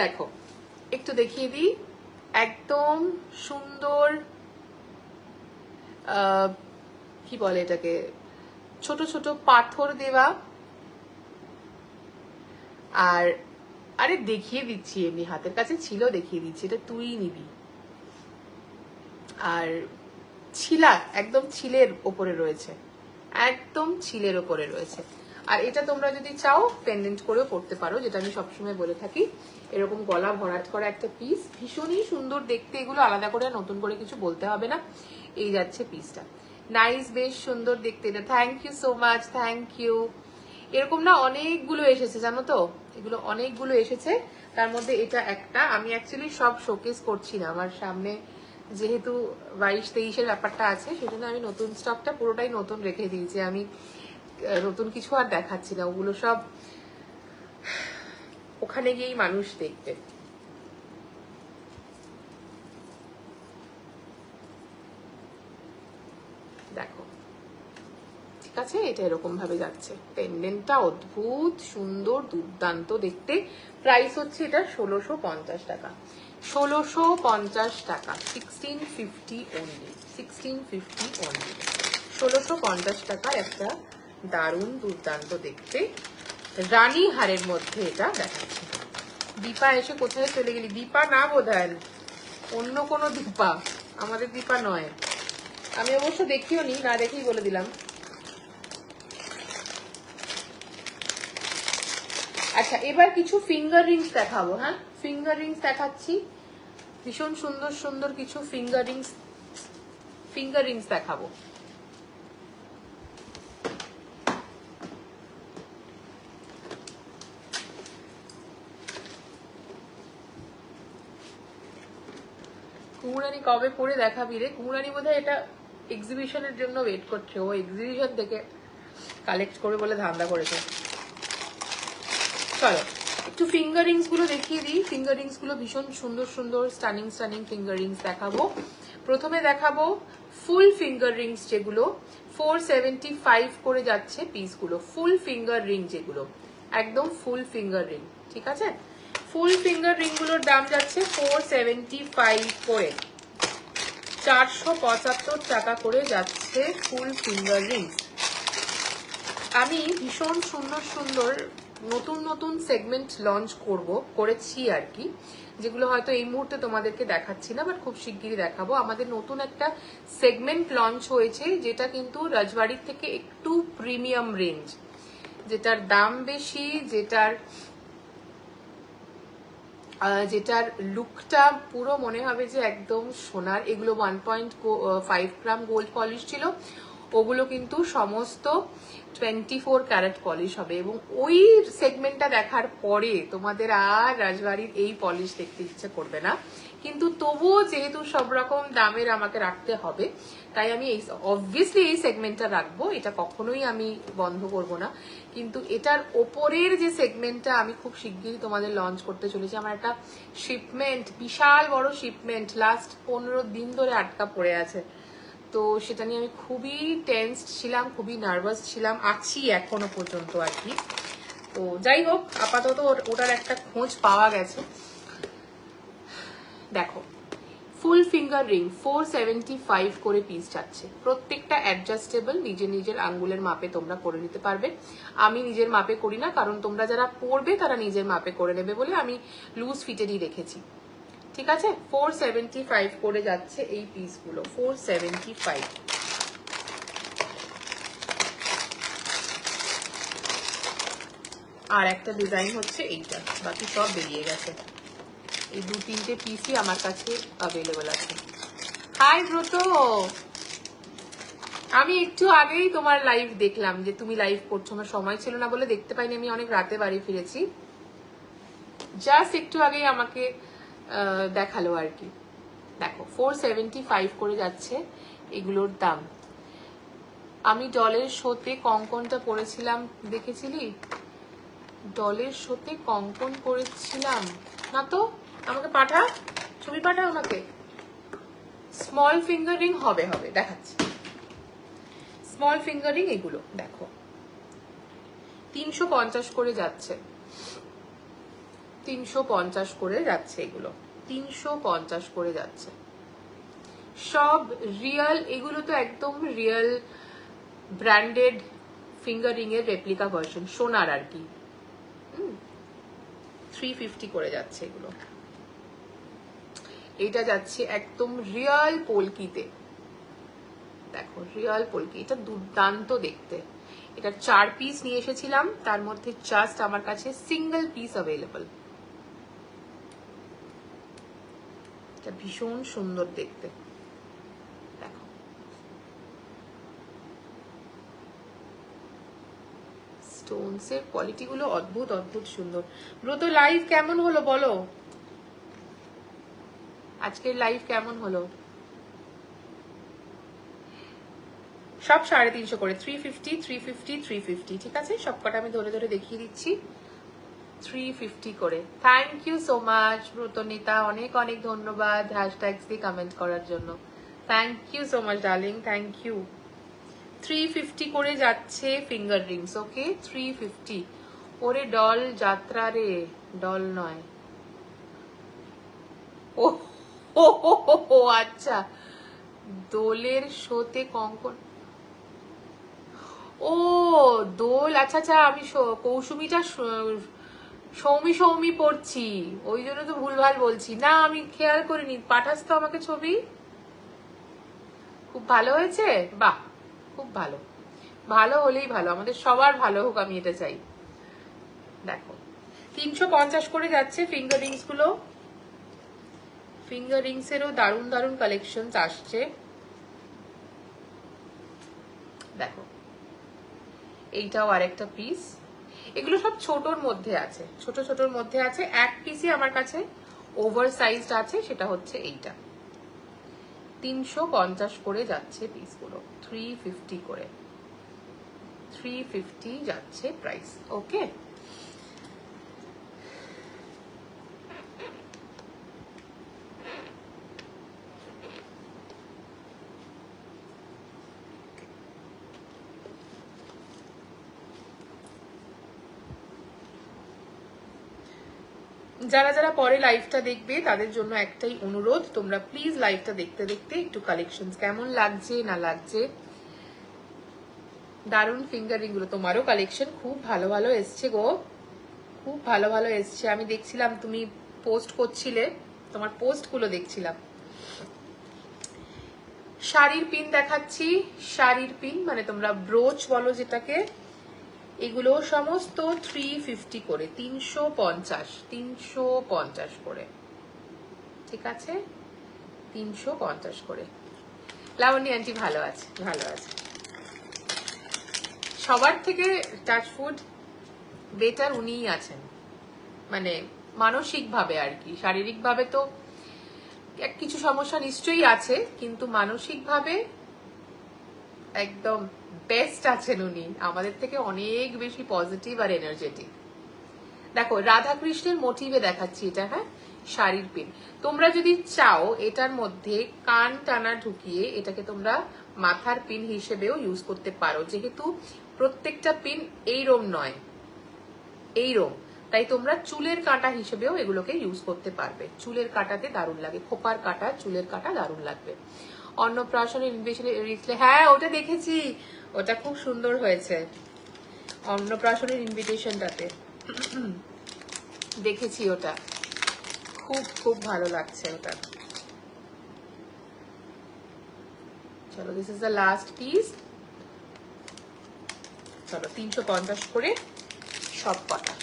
দেখো একটু দেখিয়ে দিই, একদম সুন্দর কি বলে এটাকে, ছোট ছোট পাথর দেওয়া। আর আরে দেখিয়ে দিচ্ছি, এমনি হাতের কাছে ছিল, দেখিয়ে দিচ্ছি, এটা তুই নিবি। আর ছিলা একদম ছিলের ওপরে রয়েছে, একদম ছিলের ওপরে রয়েছে। আর এটা তোমরা যদি চাও পেন্ডেন্ট করেও পড়তে পারো, যেটা আমি সবসময় বলে থাকি। এরকম গলা ভরাট করা একটা পিস, ভীষণই সুন্দর দেখতে। এগুলো আলাদা করে নতুন করে কিছু বলতে হবে না। এই যাচ্ছে পিসটা, নাইস, বেশ সুন্দর দেখতে এটা। Thank you so much, thank you. এরকম না অনেকগুলো এসেছে জানো তো, এগুলো অনেকগুলো এসেছে। তার মধ্যে এটা একটা। আমি অ্যাকচুয়ালি সব শোকেস করছি না, আমার সামনে যেহেতু 22-23-এর ব্যাপারটা আছে, সেজন্য আমি নতুন স্টকটা পুরোটাই নতুন রেখে দিয়েছি। আমি নতুন কিছু আর দেখাচ্ছি না, ওগুলো সব ওখানে গিয়েই মানুষ দেখবে। দেখো, ঠিক আছে, এটা এরকম ভাবে যাচ্ছে। পেন্ডেন্টটা অদ্ভুত সুন্দর, দুর্দান্ত দেখতে। প্রাইস হচ্ছে এটা 1650 টাকা। 1650 টাকা, 1650 অনলি, 1650 অনলি। 1650 টাকার একটা দারুণ দুর্দান্ত দেখতে রানী হারের মধ্যে এটা দেখাচ্ছে। দীপা এসে কোথায় চলে গেলি? দীপা না বোধহয়, অন্য কোনো দীপা, আমাদের দীপা নয়। আমি অবশ্য দেখিও নি, না দেখেই বলে দিলাম। আচ্ছা, এবার কিছু ফিঙ্গার রিংস দেখাবো। হ্যাঁ, ফিঙ্গার রিংস দেখাচ্ছি, ভীষণ সুন্দর সুন্দর কিছু ফিঙ্গার রিংস দেখাবো। কুমুরানি কবে পরে দেখাবি রে? কুমুরানি বোধহয় এটা এক্সিবিশনের জন্য ওয়েট করছে, ও এক্সিবিশন থেকে কালেক্ট করে বলে ধান্দা করেছে। চলো একটু ফিঙ্গার রিংস গুলো দেখিয়ে দিই। ফিঙ্গার রিংস গুলো ভীষণ সুন্দর সুন্দর স্টানিং স্টানিং ফিঙ্গার রিংস দেখাবো। প্রথমে দেখাবো ফুল ফিঙ্গার রিংস, যেগুলো 475 করে যাচ্ছে পিসগুলো। ফুল ফিঙ্গার রিং যেগুলো, একদম ফুল ফিঙ্গার রিং, ঠিক আছে? ফুল ফিঙ্গার রিং গুলোর দাম যাচ্ছে 475 করে, 475 টাকা করে যাচ্ছে ফুল ফিঙ্গার রিং। আমি ভীষণ সুন্দর সুন্দর নতুন নতুন সেগমেন্ট লঞ্চ করেছি আর কি, যেগুলো হয়তো এই মুহূর্তে তোমাদেরকে দেখাচ্ছি না, বাট খুব শিগগিরই দেখাবো। আমাদের নতুন একটা সেগমেন্ট লঞ্চ হয়েছে, যেটা কিন্তু রাজবাড়ির থেকে একটু প্রিমিয়াম রেঞ্জ, যেটার দাম বেশি, যেটার লুকটা পুরো মনে হবে যে একদম সোনার। এগুলো 1.5 গ্রাম গোল্ড পলিশ ছিল, ওগুলো কিন্তু সমস্ত 24 ক্যারেট পলিশ হবে। এবং ওই সেগমেন্টটা দেখার পরে তোমাদের আর রাজবাড়ির এই পলিশ দেখতে ইচ্ছে করবে না। কিন্তু তবুও যেহেতু সব রকম দামের আমাকে রাখতে হবে, তাই আমি অবভিয়াসলি এই সেগমেন্টটা রাখবো, এটা কখনোই আমি বন্ধ করব না। কিন্তু এটার ওপরের যে সেগমেন্টটা আমি খুব শিগগিরই তোমাদের লঞ্চ করতে চলেছি। আমার একটা শিপমেন্ট, বিশাল বড় শিপমেন্ট লাস্ট 15 দিন ধরে আটকা পড়ে আছে, তো সেটা নিয়ে আমি খুবই টেন্সড ছিলাম, খুবই নার্ভাস ছিলাম, আছি এখনো পর্যন্ত আর কি। তো যাই হোক, আপাতত ওটার একটা খোঁজ পাওয়া গেছে। দেখো, ফুল ফিঙ্গার রিং 475 করে পিস যাচ্ছে। প্রত্যেকটা অ্যাডজাস্টেবল, নিজের নিজের আঙ্গুলের মাপে তোমরা করে নিতে পারবে। আমি নিজের মাপে করি না, কারণ তোমরা যারা পরবে তারা নিজের মাপে করে নেবে বলে আমি লুজ ফিটেরই রেখেছি, ঠিক আছে? 475 করে যাচ্ছে এই পিসগুলো, 475। আর একটা ডিজাইন হচ্ছে এইটা, বাকি সব বেরিয়ে গেছে। এই 2-3টে পিসই আমার কাছে অ্যাভেলেবল আছে। হাই ব্রত, আমি একটু আগেই তোমার লাইভ দেখলাম, যে তুমি লাইভ করছো, আমার সময় ছিল না বলে দেখতে পাইনি, আমি অনেক রাতে বাড়ি ফিরেছি। জাস্ট একটু আগেই আমাকে দেখালো আর কি। দেখো 475 করে যাচ্ছে এগুলোর দাম। আমি ডলের শোতে কঙ্কনটা পরেছিলাম, দেখেছিলি? ডলের শোতে কঙ্কন পরেছিলাম না তো, আমাকে পাঠা, ছবি পাঠা আমাকে। স্মল ফিঙ্গার রিং হবে, দেখাচ্ছি। স্মল ফিঙ্গার রিং এগুলো দেখো 350 করে যাচ্ছে, 350 করে যাচ্ছে এগুলো, 350 করে যাচ্ছে। সব রিয়েল, এগুলো তো একদম রিয়েল ব্র্যান্ডেড ফিঙ্গার রিং এর রেপ্লিকা ভার্সন, সোনার আর কি। 350 করে যাচ্ছে এগুলো। এটা যাচ্ছে একদম রিয়েল পোলকিতে, দেখো রিয়েল পোলকি, এটা দুর্দান্ত দেখতে। এটা 4 পিস নিয়ে এসেছিলাম, তার মধ্যে জাস্ট আমার কাছে সিঙ্গেল পিস অ্যাভেলেবল। এটা ভীষণ সুন্দর দেখতে, দেখো স্টোনস এর কোয়ালিটি গুলো অদ্ভুত অদ্ভুত সুন্দর। ব্রত লাইভ কেমন হলো বলো, আজকের লাইভ কেমন হলো? সব 350 করে, 350 350 350, ঠিক আছে? সবকটা আমি ধরে ধরে দেখিয়ে দিচ্ছি। 350 করে। Thank you so much Bratanita, অনেক অনেক ধন্যবাদ হ্যাশট্যাগস দিয়ে কমেন্ট করার জন্য। Thank you so much darling, thank you. 350 করে যাচ্ছে ফিঙ্গার রিংস, ওকে 350। ওরে ডল যাত্রা রে, ডল নয়। ও ও আচ্ছা, দোলের শোতে কঙ্কন, ও দোল, আচ্ছা আচ্ছা, আমি কৌসুমিটা সৌমি সৌমি পড়ছি, ওই জন্য তো ভুলভাল বলছি। না আমি খেয়াল করিনি, পাঠাস তো আমাকে ছবি। খুব ভালো হয়েছে, বাহ খুব ভালো, ভালো হলেই ভালো, আমাদের সবার ভালো হোক, আমি এটা চাই। দেখো 350 করে যাচ্ছে ফিঙ্গার রিংস গুলো। ফিঙ্গার রিংস এরও দারুণ দারুণ কালেকশন আসছে, দেখো এইটাও আরেকটা পিস। এগুলো সব ছোটর মধ্যে আছে, ছোট ছোটর মধ্যে আছে। এক পিসই আমার কাছে ওভার সাইজড আছে, সেটা হচ্ছে এইটা। 350 করে যাচ্ছে পিসগুলো, 350 করে, 350 যাচ্ছে প্রাইস, ওকে। যারা যারা পরে লাইভটা দেখবে তাদের জন্য একটাই অনুরোধ, তোমরা প্লিজ লাইভটা দেখতে দেখতে একটু কালেকশন কেমন লাগছে না লাগছে। দারুণ ফিঙ্গার রিং গুলো, তোমারও কালেকশন খুব ভালো ভালো এসছে গো, খুব ভালো ভালো এসছে। আমি দেখছিলাম তুমি পোস্ট করছিলে, তোমার পোস্ট গুলো দেখছিলাম। শাড়ির পিন দেখাচ্ছি, শাড়ির পিন মানে তোমরা ব্রোচ বলো যেটাকে, এগুলো সমস্ত 350 করে, 350 করে, ঠিক আছে 350 করে। লাবণী আন্টি ভালো আছে, ভালো আছে। সবার থেকে টাচফুড বেটার উনিই আছেন, মানে মানসিক ভাবে আর কি, শারীরিক ভাবে তো কিছু সমস্যা নিশ্চয়ই আছে, কিন্তু মানসিক ভাবে একদম বেস্ট আছেন উনি, আমাদের থেকে অনেক বেশি পজিটিভ আর এনার্জেটিক। দেখো রাধাকৃষ্ণের মোটিভে দেখাচ্ছি এটা, হ্যাঁ শাড়ির পিন। তোমরা যদি চাও এটার মধ্যে কান টানা ঢুকিয়ে এটাকে তোমরা মাথার পিন হিসেবেও ইউজ করতে পারো, যেহেতু প্রত্যেকটা পিন এইরকম নয়, এইরকম, তাই তোমরা চুলের কাঁটা হিসেবেও এগুলোকে ইউজ করতে পারবে। চুলের কাঁটাতে দারুণ লাগে, খোপার কাঁটা, চুলের কাঁটা দারুণ লাগবে। অন্নপ্রাশনের ইনভিটেশনে, হ্যাঁ ওটা দেখেছি, ওটা খুব সুন্দর হয়েছে। অন্নপ্রাশনের ইনভিটেশনটাতে দেখেছি, ওটা খুব খুব ভালো লাগছে ওটা। চলো this is the last piece, চলো 350 করে সব কটা।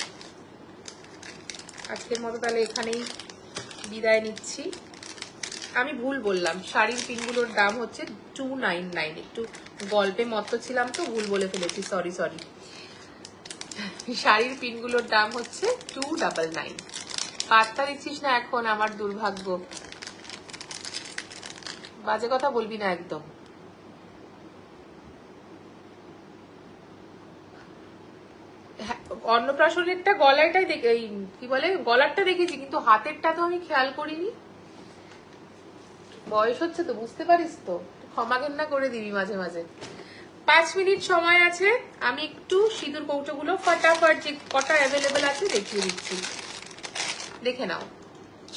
আজকের মতো তাহলে এখানেই বিদায় নিচ্ছি। আমি ভুল বললাম, শাড়ির পিনগুলোর দাম হচ্ছে 299, একটু গল্পে মত্ত ছিলাম তো ভুল বলে ফেলেছি, সরি সরি। শাড়ির পিনগুলোর দাম হচ্ছে 299। পাত্তা দিচ্ছিস না এখন, আমার দুর্ভাগ্য, বাজে কথা বলবি না একদম। অন্নপ্রাশনেরটা গলাটাই দেখে, কি বলে গলারটা দেখেছি, কিন্তু হাতেরটা তো আমি খেয়াল করিনি। বয়স হচ্ছে তো, বুঝতে পারিস তো, ক্ষমা ঘেন্না করে দিবি মাঝে মাঝে। 5 মিনিট সময় আছে, আমি একটু সিঁদুর কৌটোগুলো ফটাফট যে কটা অ্যাভেলেবেল আছে দেখিয়ে দিচ্ছি, দেখে নাও।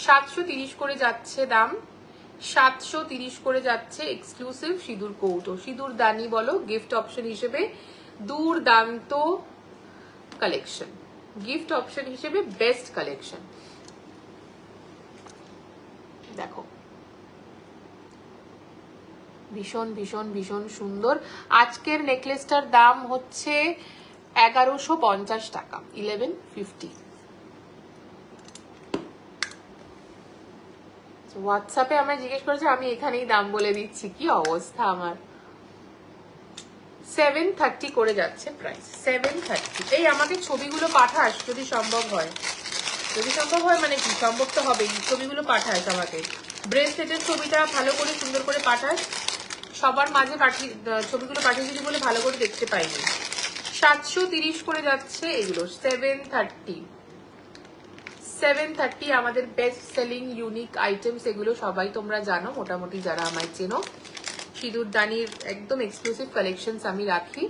730 করে যাচ্ছে দাম, 730 করে যাচ্ছে এক্সক্লুসিভ সিঁদুর কৌটো, সিঁদুর দানি বলো, গিফট অপশন হিসেবে দুর্দান্ত কালেকশন, গিফট অপশন হিসেবে বেস্ট কালেকশন। দেখো ভীষণ ভীষণ ভীষণ সুন্দর। আজকের নেকলেসটার দাম হচ্ছে 1150 টাকা, 1150। হোয়াটসঅ্যাপে আমরা জিজ্ঞেস করেছি, আমি এখানেই দাম বলে দিচ্ছি, কি অবস্থা আমার। 730 করে যাচ্ছে প্রাইস, 730। এই আমাকে ছবিগুলো পাঠাস যদি সম্ভব হয়, যদি সম্ভব হয় মানে কি সম্ভব তো হবেই, ছবিগুলো পাঠাস আমাকে, ব্রেসলেটের ছবিটা ভালো করে সুন্দর করে পাঠাস, সবার মাঝে পাঠিয়ে ছবিগুলো পাঠিয়েছি বলে ভালো করে দেখতে পাইনি। 730 করে যাচ্ছে এগুলো, 730। 730 আমাদের বেস্ট সেলিং ইউনিক আইটেমস, এগুলো সবাই তোমরা জানো মোটামুটি যারা আমায় চেনো। সিঁদুর দানির একদম এক্সক্লুসিভ কালেকশনস আমি রাখি,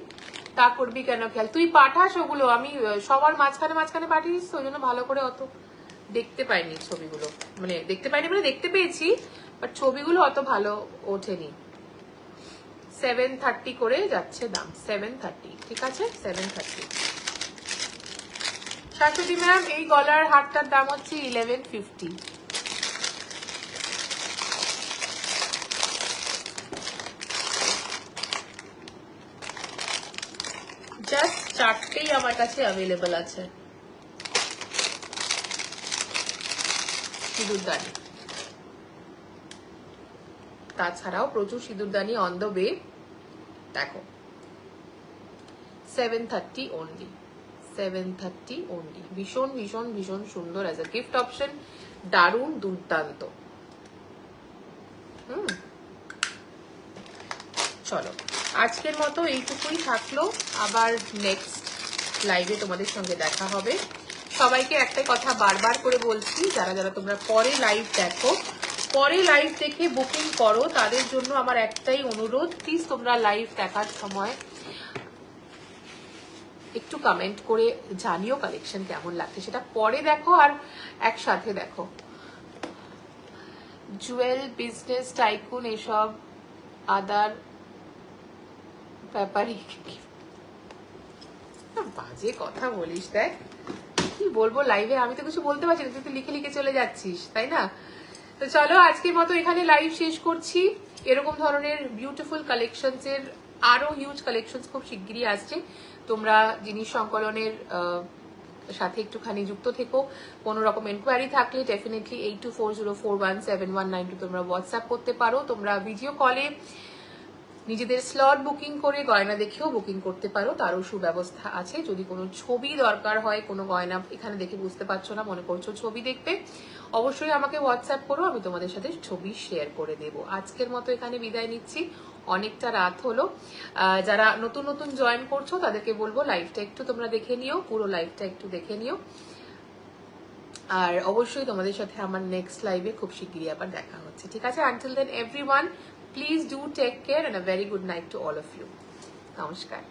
তা করবি কেন খেয়াল, তুই পাঠাস ওগুলো, আমি সবার মাঝখানে মাঝখানে পাঠিয়েছিস ওই জন্য ভালো করে অত দেখতে পাইনি ছবিগুলো, মানে দেখতে পাইনি মানে দেখতে পেয়েছি বাট ছবিগুলো অত ভালো ওঠেনি। 730 করে যাচ্ছে দাম, 730, ঠিক আছে 730। শাশ্বতী ম্যাম এই গলার হারটার দাম হচ্ছে 1150। জাস্ট 4টেই আমার কাছে অ্যাভেলেবল আছে সিঁদুরদানি, তাছাড়াও প্রচুর সিঁদুরদানি অন দ্য ওয়ে। দেখো 730 অনলি, 730 অনলি, ভীষণ ভীষণ ভীষণ সুন্দর অ্যাজ আ গিফট অপশন, দারুণ দুর্দান্ত। চলো আজকের মতো এইটুকুই থাকলো, আবার নেক্সট লাইভে তোমাদের সঙ্গে দেখা হবে। সবাইকে একটা কথা বারবার করে বলছি, যারা যারা তোমরা পরে লাইভ দেখো, পরে লাইভ দেখে বুকিং করো, তাদের জন্য আমার একটাই অনুরোধ, প্লিজ তোমরা লাইভ দেখার সময় একটু কমেন্ট করে জানিও কালেকশন কেমন লাগছে, সেটা পরে দেখো আর একসাথে দেখো। জুয়েল বিজনেস টাইকুন এসব আদার ব্যাপারে বাজে কথা বলিস, দেখ কি বলবো লাইভে, আমি তো কিছু বলতে পারছি না, তুই তো লিখে লিখে চলে যাচ্ছিস, তাই না? তো চলো আজকের মতো এখানে লাইভ শেষ করছি। এরকম ধরনের বিউটিফুল কালেকশনস এর আরো হিউজ কালেকশনস খুব শিগগিরই আসছে, তোমরা জিনিস সংকলনের সাথে একটুখানি যুক্ত থেকো। কোনো রকম এনকোয়ারি থাকলে ডেফিনেটলি 8240417192 তোমরা হোয়াটসঅ্যাপ করতে পারো। তোমরা ভিডিও কলে নিজেদের স্লট বুকিং করে গয়না দেখেও বুকিং করতে পারো, তারও সুব্যবস্থা আছে। যদি কোনো ছবি দরকার হয়, কোনো গয়না এখানে দেখে বুঝতে পারছো না, মনে করছো ছবি দেখতে, অবশ্যই আমাকে হোয়াটসঅ্যাপ করো, আমি তোমাদের সাথে ছবি শেয়ার করে দেব। আজকের মতো এখানে বিদায় নিচ্ছি, অনেকটা রাত হলো। যারা নতুন নতুন জয়েন করছো তাদেরকে বলবো লাইভটা একটু তোমরা দেখে নিও, পুরো লাইভটা একটু দেখে নিও। আর অবশ্যই তোমাদের সাথে আমার নেক্সট লাইভে খুব শিগগিরই আবার দেখা হচ্ছে, ঠিক আছে? Until then everyone, please do take care and a very good night to all of you. Namaskar.